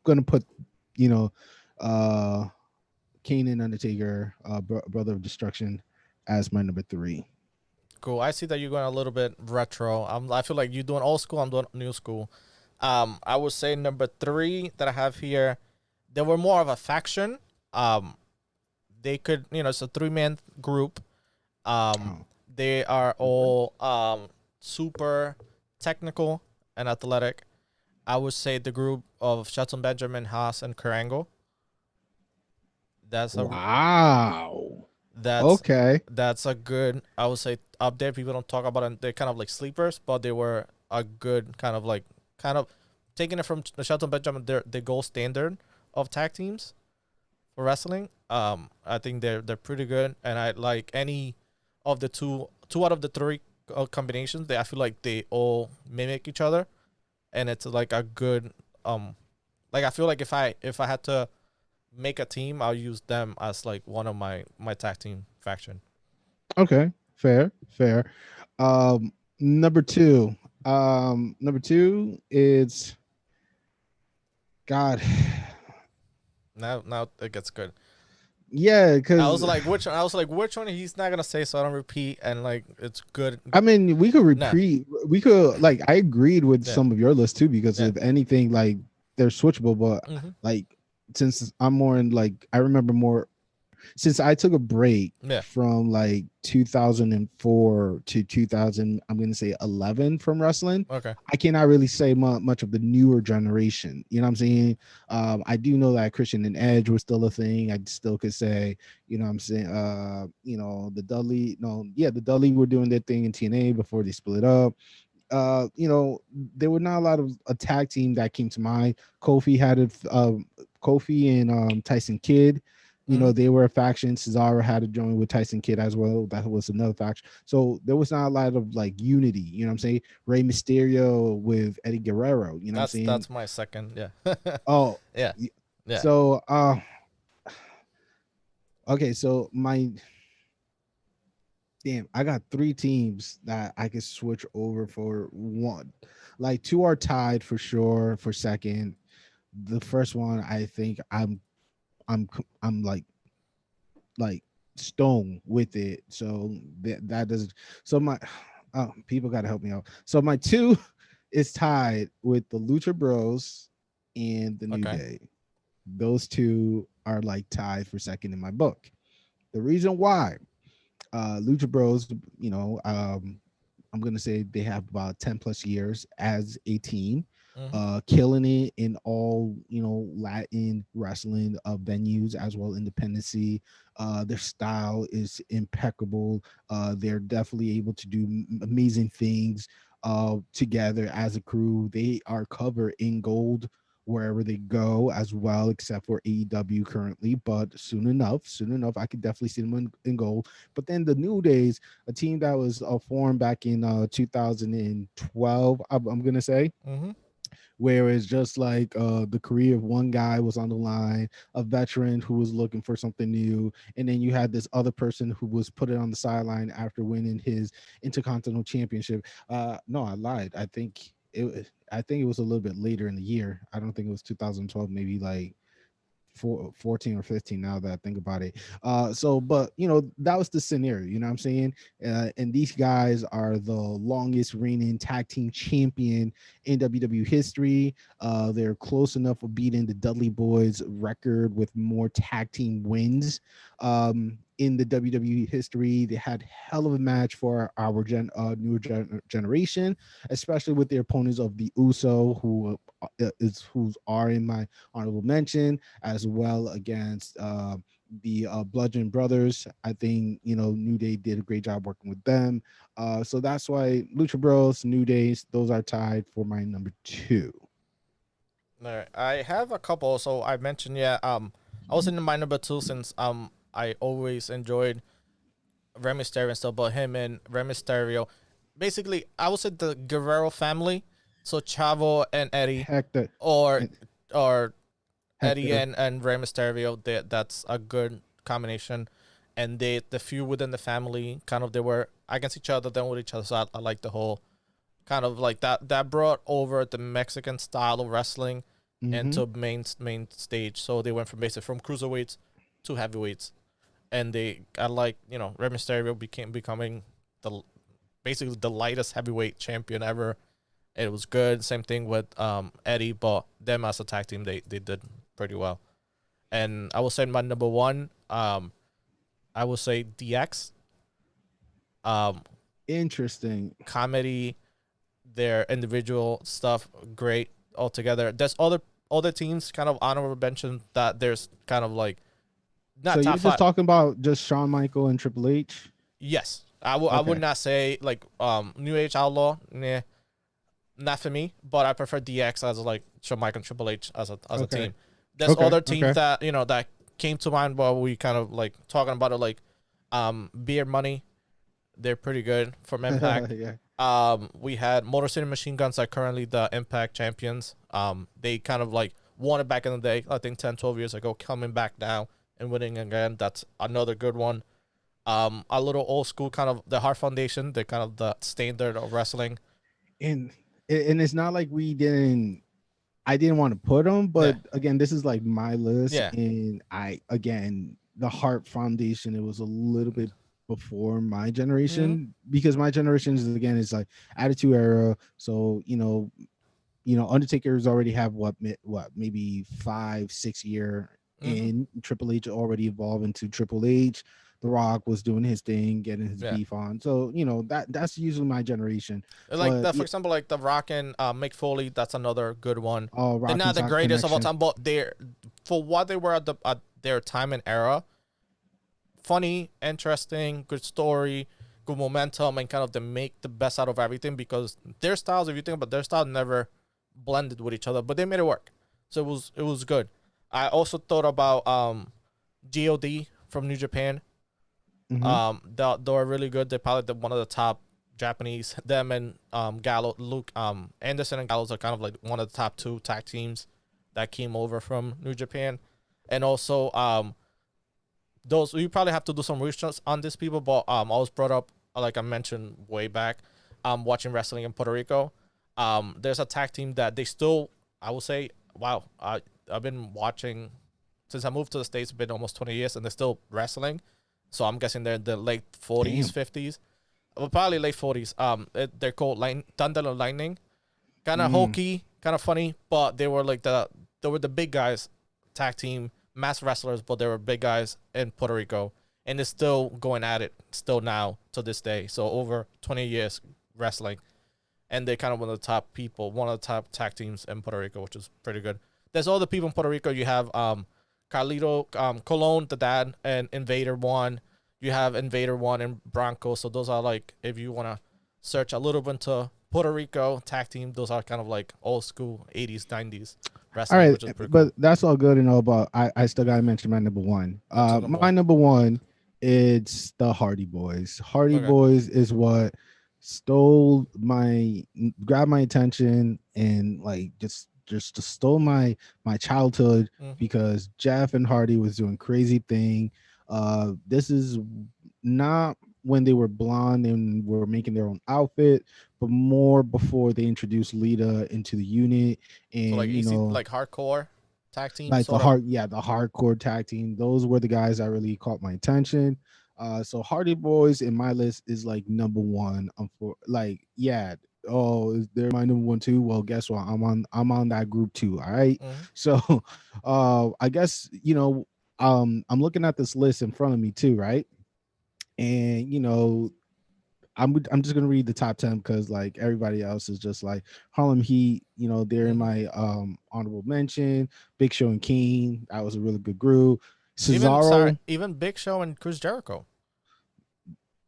gonna put you know uh Kane and Undertaker, Brother of Destruction, as my number three. Cool. I see that you're going a little bit retro. I feel like you're doing old school. I'm doing new school. I would say number three that I have here, they were more of a faction. They could, it's a 3-man group. Um, Oh, they are okay. all super technical and athletic. I would say the group of Shelton Benjamin, Haas, and Karango. That's a Wow. that's Okay. that's a good, I would say, up there. People don't talk about it. They're kind of like sleepers, but they were a good kind of taking it from the Shelton Benjamin. The gold standard of tag teams for wrestling. I think they're pretty good, and I like any of the two out of the three combinations. I feel like they all mimic each other, and it's like a good like I feel like if I had to make a team, I'll use them as like one of my tag team faction. Okay. Fair. Fair. Number two. Number two is God. Now it gets good. Yeah, I was because like which one? I was like which one he's not gonna say, so I don't repeat, and like it's good. I mean, we could Nah, repeat. We could like I agreed with yeah, some of your list too because yeah, if anything, like they're switchable. But mm-hmm. like since I'm more in like I remember more since I took a break Yeah, from like 2004 to 2000, I'm going to say 11 from wrestling. okay, I cannot really say much of the newer generation. You know what I'm saying? I do know that Christian and Edge was still a thing. I still could say, you know what I'm saying? The Dudley, no, yeah, the Dudley were doing their thing in TNA before they split up. There were not a lot of a tag team that came to mind. Kofi had it. Kofi and Tyson Kidd. mm-hmm. They were a faction. Cesaro had to join with Tyson Kidd as well. That was another faction. So there was not a lot of like unity. You know what I'm saying? Rey Mysterio with Eddie Guerrero. You know what I'm saying? That's my second. Yeah, Oh, yeah, yeah. so okay. So my damn, I got three teams that I could switch over for one. Like two are tied for sure for second. The first one, I think I'm like stone with it. So that doesn't. So my people got to help me out. So my two is tied with the Lucha Bros and the New Okay. Day. Those two are like tied for second in my book. The reason why Lucha Bros, I'm gonna say they have about 10 plus years as a team, Mm-hmm. killing it in all Latin wrestling venues as well independency. Their style is impeccable. They're definitely able to do amazing things together as a crew. They are covered in gold wherever they go as well, except for AEW currently. But soon enough, I could definitely see them in gold. But then the New Days, a team that was formed back in 2012, I'm gonna say, Mm-hmm. where it's just like the career of one guy was on the line, a veteran who was looking for something new, and then you had this other person who was put it on the sideline after winning his Intercontinental Championship. No, I lied. I think it was a little bit later in the year. I don't think it was 2012, maybe like 14 or 15 now that I think about it. But that was the scenario, you know what I'm saying? And these guys are the longest reigning tag team champion in WWE history. They're close enough of beating the Dudley Boys record with more tag team wins. in the WWE history. They had hell of a match for our generation, especially with the opponents of the Uso, who's are in my honorable mention, as well against the Bludgeon Brothers. I think New Day did a great job working with them. So that's why Lucha Bros, New Days, those are tied for my number two. All right. I have a couple. So I mentioned, yeah, I was in my number two since I always enjoyed Rey Mysterio and stuff, but him and Rey Mysterio, basically, I would say the Guerrero family. So Chavo and Eddie, Hector, or and or Eddie Hector. and Rey Mysterio. That's a good combination. And the few within the family, kind of they were against each other, then with each other. So I like the whole kind of like that. That brought over the Mexican style of wrestling Mm-hmm. into main stage. So they went from basically from cruiserweights to heavyweights, and they I like Rey Mysterio becoming the basically the lightest heavyweight champion ever. It was good. Same thing with Eddie, but them as a tag team, they did pretty well. And I will say my number one, I will say DX. Um, Interesting. Comedy, their individual stuff, great altogether. There's other teams kind of honorable mention that there's kind of like So not you're top just five. talking about just Shawn Michael and Triple H? Yes, I would Okay. not say like New Age Outlaw, nah, not for me. But I prefer DX as like Shawn Michaels and Triple H as a Okay. team. There's Okay. other teams Okay. that that came to mind while we kind of like talking about it, like Beer Money. They're pretty good from Impact. Yeah. We had Motor City Machine Guns are currently the Impact champions. They kind of like won it back in the day, I think 10, 12 years ago, coming back now and winning again. That's another good one. A little old school, kind of the Heart Foundation. They're kind of the standard of wrestling. And it's not like I didn't want to put them, Yeah, but again, this is like my list, yeah, and the Heart Foundation. It was a little bit before my generation, because my generation is like Attitude Era. So Undertaker's already have what maybe 5-6 year mm-hmm. in. Triple H already evolved into Triple H. The Rock was doing his thing, getting his Yeah. beef on. So that's usually my generation. Like But the, for example, like the Rock and Mick Foley. That's another good one. They're Rock and not the Sock greatest of all Connection. time, but they're for what they were at their time and era. Funny, interesting, good story, good momentum, and kind of to make the best out of everything because their styles, if you think about their style, never blended with each other, but they made it work. So it was good. I also thought about God from New Japan. Hmm. They're really good. They're probably one of the top Japanese. Them and Gallo, Luke, Anderson and Gallows are kind of like one of the top two tag teams that came over from New Japan, and also those you probably have to do some research on these people, but I was brought up like I mentioned way back, watching wrestling in Puerto Rico. There's a tag team that they still, I will say, wow, I've been watching since I moved to the States. It's been almost 20 years, and they're still wrestling. So I'm guessing they're in the late 40s, Damn. 50s, well, probably late 40s. They're called Thunder and Lightning. Kind of Mm. hokey, kind of funny, but they were the big guys tag team, mass wrestlers, but they were big guys in Puerto Rico, and they're still going at it still now to this day. So over 20 years wrestling, and they're kind of one of the top people, one of the top tag teams in Puerto Rico, which is pretty good. There's all the people in Puerto Rico. You have Carlito Colon, the dad, and Invader One. You have Invader One and Bronco. So those are like, if you want to search a little bit into Puerto Rico tag team, those are kind of like old school 80s, 90s All wrestling, right, which is pretty but cool. that's all good and all, but I still gotta mention my number one. What's the number My one? number one, it's the Hardy Boys. Hardy Okay. Boys is what grabbed my attention, and like just stole my childhood, Mm-hmm. because Jeff and Hardy was doing crazy thing. This is not when they were blonde and were making their own outfit, but more before they introduced Lita into the unit. So like And easy, like hardcore tag team, like sort of. the hardcore tag team, those were the guys that really caught my attention. So Hardy Boys in my list is like number one. For like, yeah. Oh, they're my number one too. Well, guess what? I'm on that group too. All right. Mm-hmm. So I guess I'm looking at this list in front of me too, right? And I'm just gonna read the top 10 because like everybody else is just like Harlem Heat. They're in Mhm. my honorable mention. Big Show and Kane, that was a really good group. Even sorry, Cesaro, even Big Show and Chris Jericho,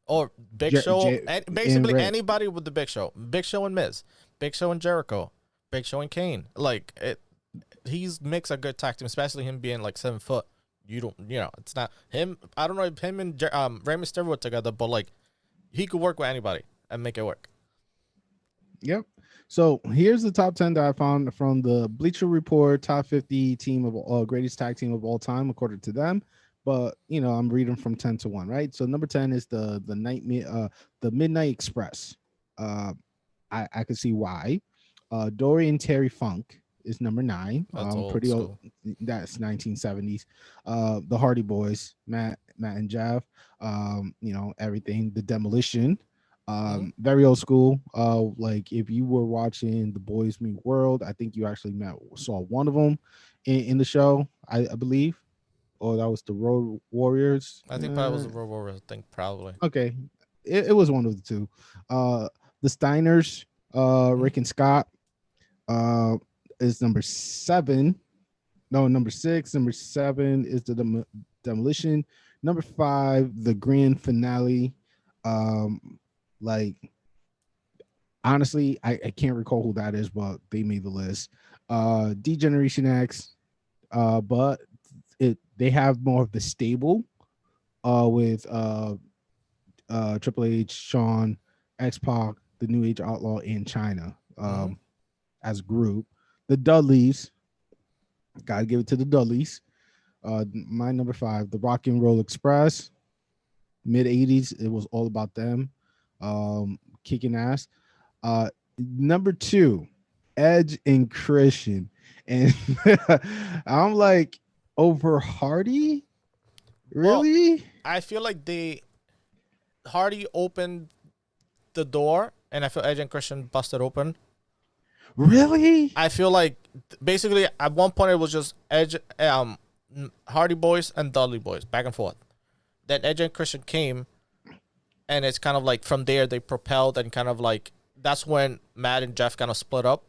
or Big J- Show, J- and basically Ray. anybody with the Big Show and Miz, Big Show and Jericho, Big Show and Kane. Like it, he's makes a good tag team, especially him being like 7 foot. It's not him. I don't know if him and Rey Mysterio were together, but like he could work with anybody and make it work. Yep. So here's the top 10 that I found from the Bleacher Report top 50 team of greatest tag team of all time, according to them. But I'm reading from 10 to 1, right? So number 10 is the Midnight Express. Uh, I could see why. Dory and Terry Funk is number 9. That's old Pretty old. school. That's 1970s. The Hardy Boys, Matt and Jeff. Everything. The Demolition. Hmm. Very old school. Like if you were watching The Boys Meet World, I think you actually saw one of them in the show. I believe. Or that was the Road Warriors. I think probably was the World War. I think probably. Okay, it was one of the two. Uh, the Steiners, Hmm. Rick and Scott, uh, is number 7. No, number 6. Number 7 is the Demolition. Number 5, the grand finale. Like honestly, I can't recall who that is, but they made the list. D Generation X, but they have more of the stable with Triple H, Shawn, X Pac, the New Age Outlaw, and China Hmm. as a group. The Dudleys, gotta give it to the Dudleys. My number 5, the Rock and Roll Express, mid '80s. It was all about them, kicking ass. Number 2, Edge and Christian, and I'm like, over Hardy, Well, really? I feel like they Hardy opened the door, and I feel Edge and Christian busted open. Really? I feel like basically at one point it was just Edge, Hardy Boys and Dudley Boys back and forth. Then Edge and Christian came, and it's kind of like from there they propelled and kind of like that's when Matt and Jeff kind of split up.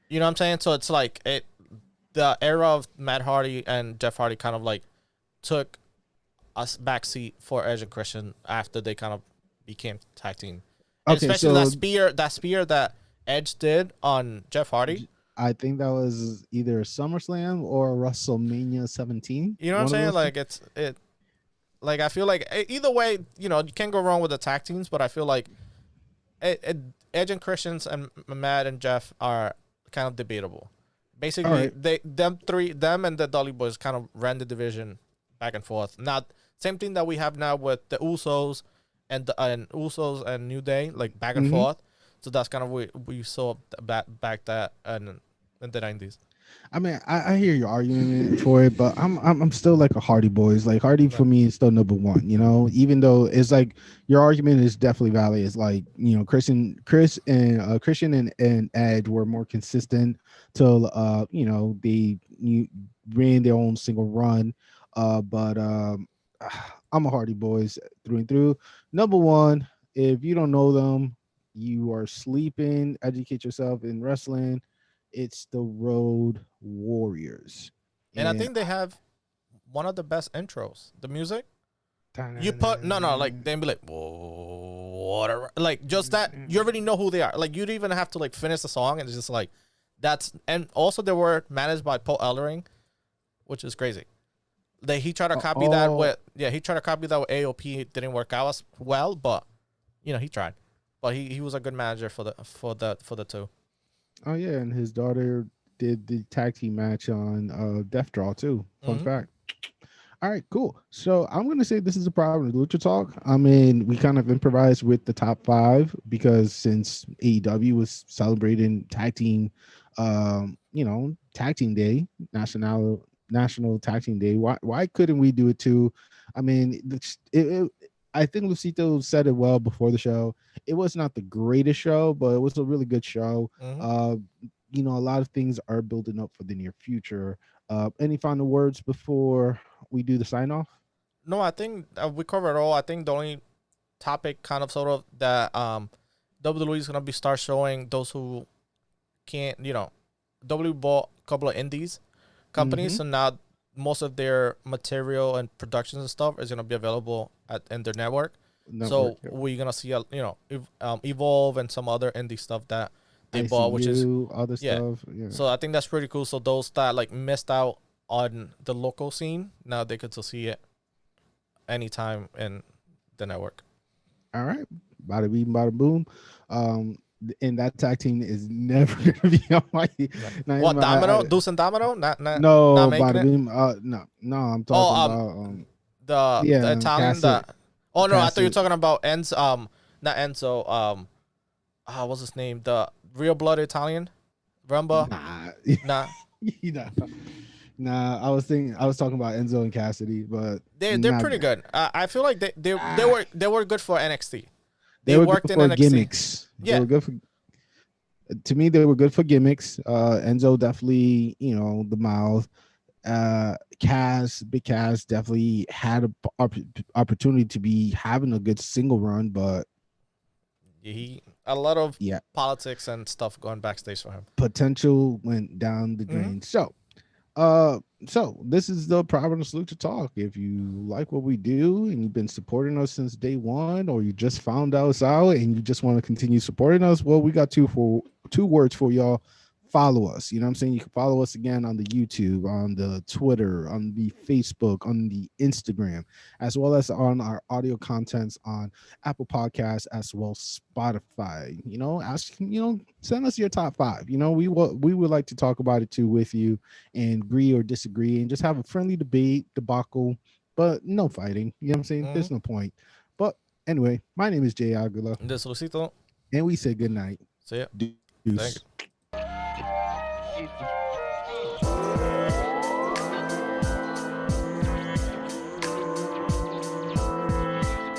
You know what I'm saying? So it's like the era of Matt Hardy and Jeff Hardy kind of like took a backseat for Edge and Christian after they kind of became tag team, and Okay, especially so that spear that Edge did on Jeff Hardy. I think that was either SummerSlam or WrestleMania 17. You know what I'm One of saying? those two. Like it. Like I feel like either way, you can't go wrong with the tag teams. But I feel like Edge and Christians and Matt and Jeff are kind of debatable. All Basically, right. them and the Dolly Boys kind of ran the division back and forth. Now, same thing that we have now with the Usos and Usos and New Day, like back and Mm-hmm. forth. So that's kind of we saw back that and in the 90s. I mean, I hear your argument for it, but I'm still like a Hardy Boys. Like Hardy No. for me is still number 1. Even though it's like your argument is definitely valid. It's like Christian and Edge were more consistent till they ran their own single run. But I'm a Hardy Boys through and through. Number 1, if you don't know them, you are sleeping. Educate yourself in wrestling. It's the Road Warriors. And I And think they have one of the best intros. The music. You put no like then be like whoa, like just that you already know who they are. Like you don't even have to like finish the song and it's just like that's and also they were managed by Paul Ellering, which is crazy. He tried to copy that oh, with he tried to copy that with AOP. It didn't work out as well, but he tried. But he was a good manager for the two. oh yeah, and his daughter did the tag team match on Death Draw too. Fun Mm-hmm. fact. All right, cool. So I'm gonna say this is a problem with Lucha Talk. I mean, we kind of improvised with the top 5 because since AEW was celebrating tag team, tag team day, national tag team day. Why couldn't we do it too? I mean, I think Luisito said it well before the show. It was not the greatest show, but it was a really good show. Mm-hmm. Uh, a lot of things are building up for the near future. Any final words before we do the sign off? No, I think we covered it all. I think the only topic kind of sort of that WWE is gonna be start showing those who can't, WWE bought a couple of indies companies, so now most of their material and productions and stuff is gonna be available in their network. So we're gonna see Evolve and some other indie stuff that they bought, which is other stuff. Yeah. So I think that's pretty cool. So those that like missed out on the local scene, now they could still see it anytime in the network. All right, bada bing, bada boom. And that tag team is never gonna be on my. What Domino? Deuce and Domino? Not bada bing. No. I'm talking about the Italian. Oh no, I thought you were talking about not Enzo. What's his name? The real blood Italian. Rumba. Nah. Nah, I was talking about Enzo and Cassidy, but they're pretty good. I feel like they were good for NXT. They worked good for gimmicks. Yeah, they were good for. To me, they were good for gimmicks. Enzo definitely, the mouth. Big Cass definitely had an opportunity to be having a good single run, but a lot of politics and stuff going backstage for him. Potential went down the drain. So this is the Providence Lucha Talk. If you like what we do and you've been supporting us since day one, or you just found us out and you just want to continue supporting us, well, we got two words for y'all. Follow us. You know what I'm saying? You can follow us again on the YouTube, on the Twitter, on the Facebook, on the Instagram, as well as on our audio contents on Apple Podcasts, as well as Spotify. Send us your top 5. We would like to talk about it too with you and agree or disagree and just have a friendly debate, debacle, but no fighting. You know what I'm saying? There's no point. But anyway, my name is Jay Aguila. This is Luisito. And we say good night. See ya. Deuce. Thank you.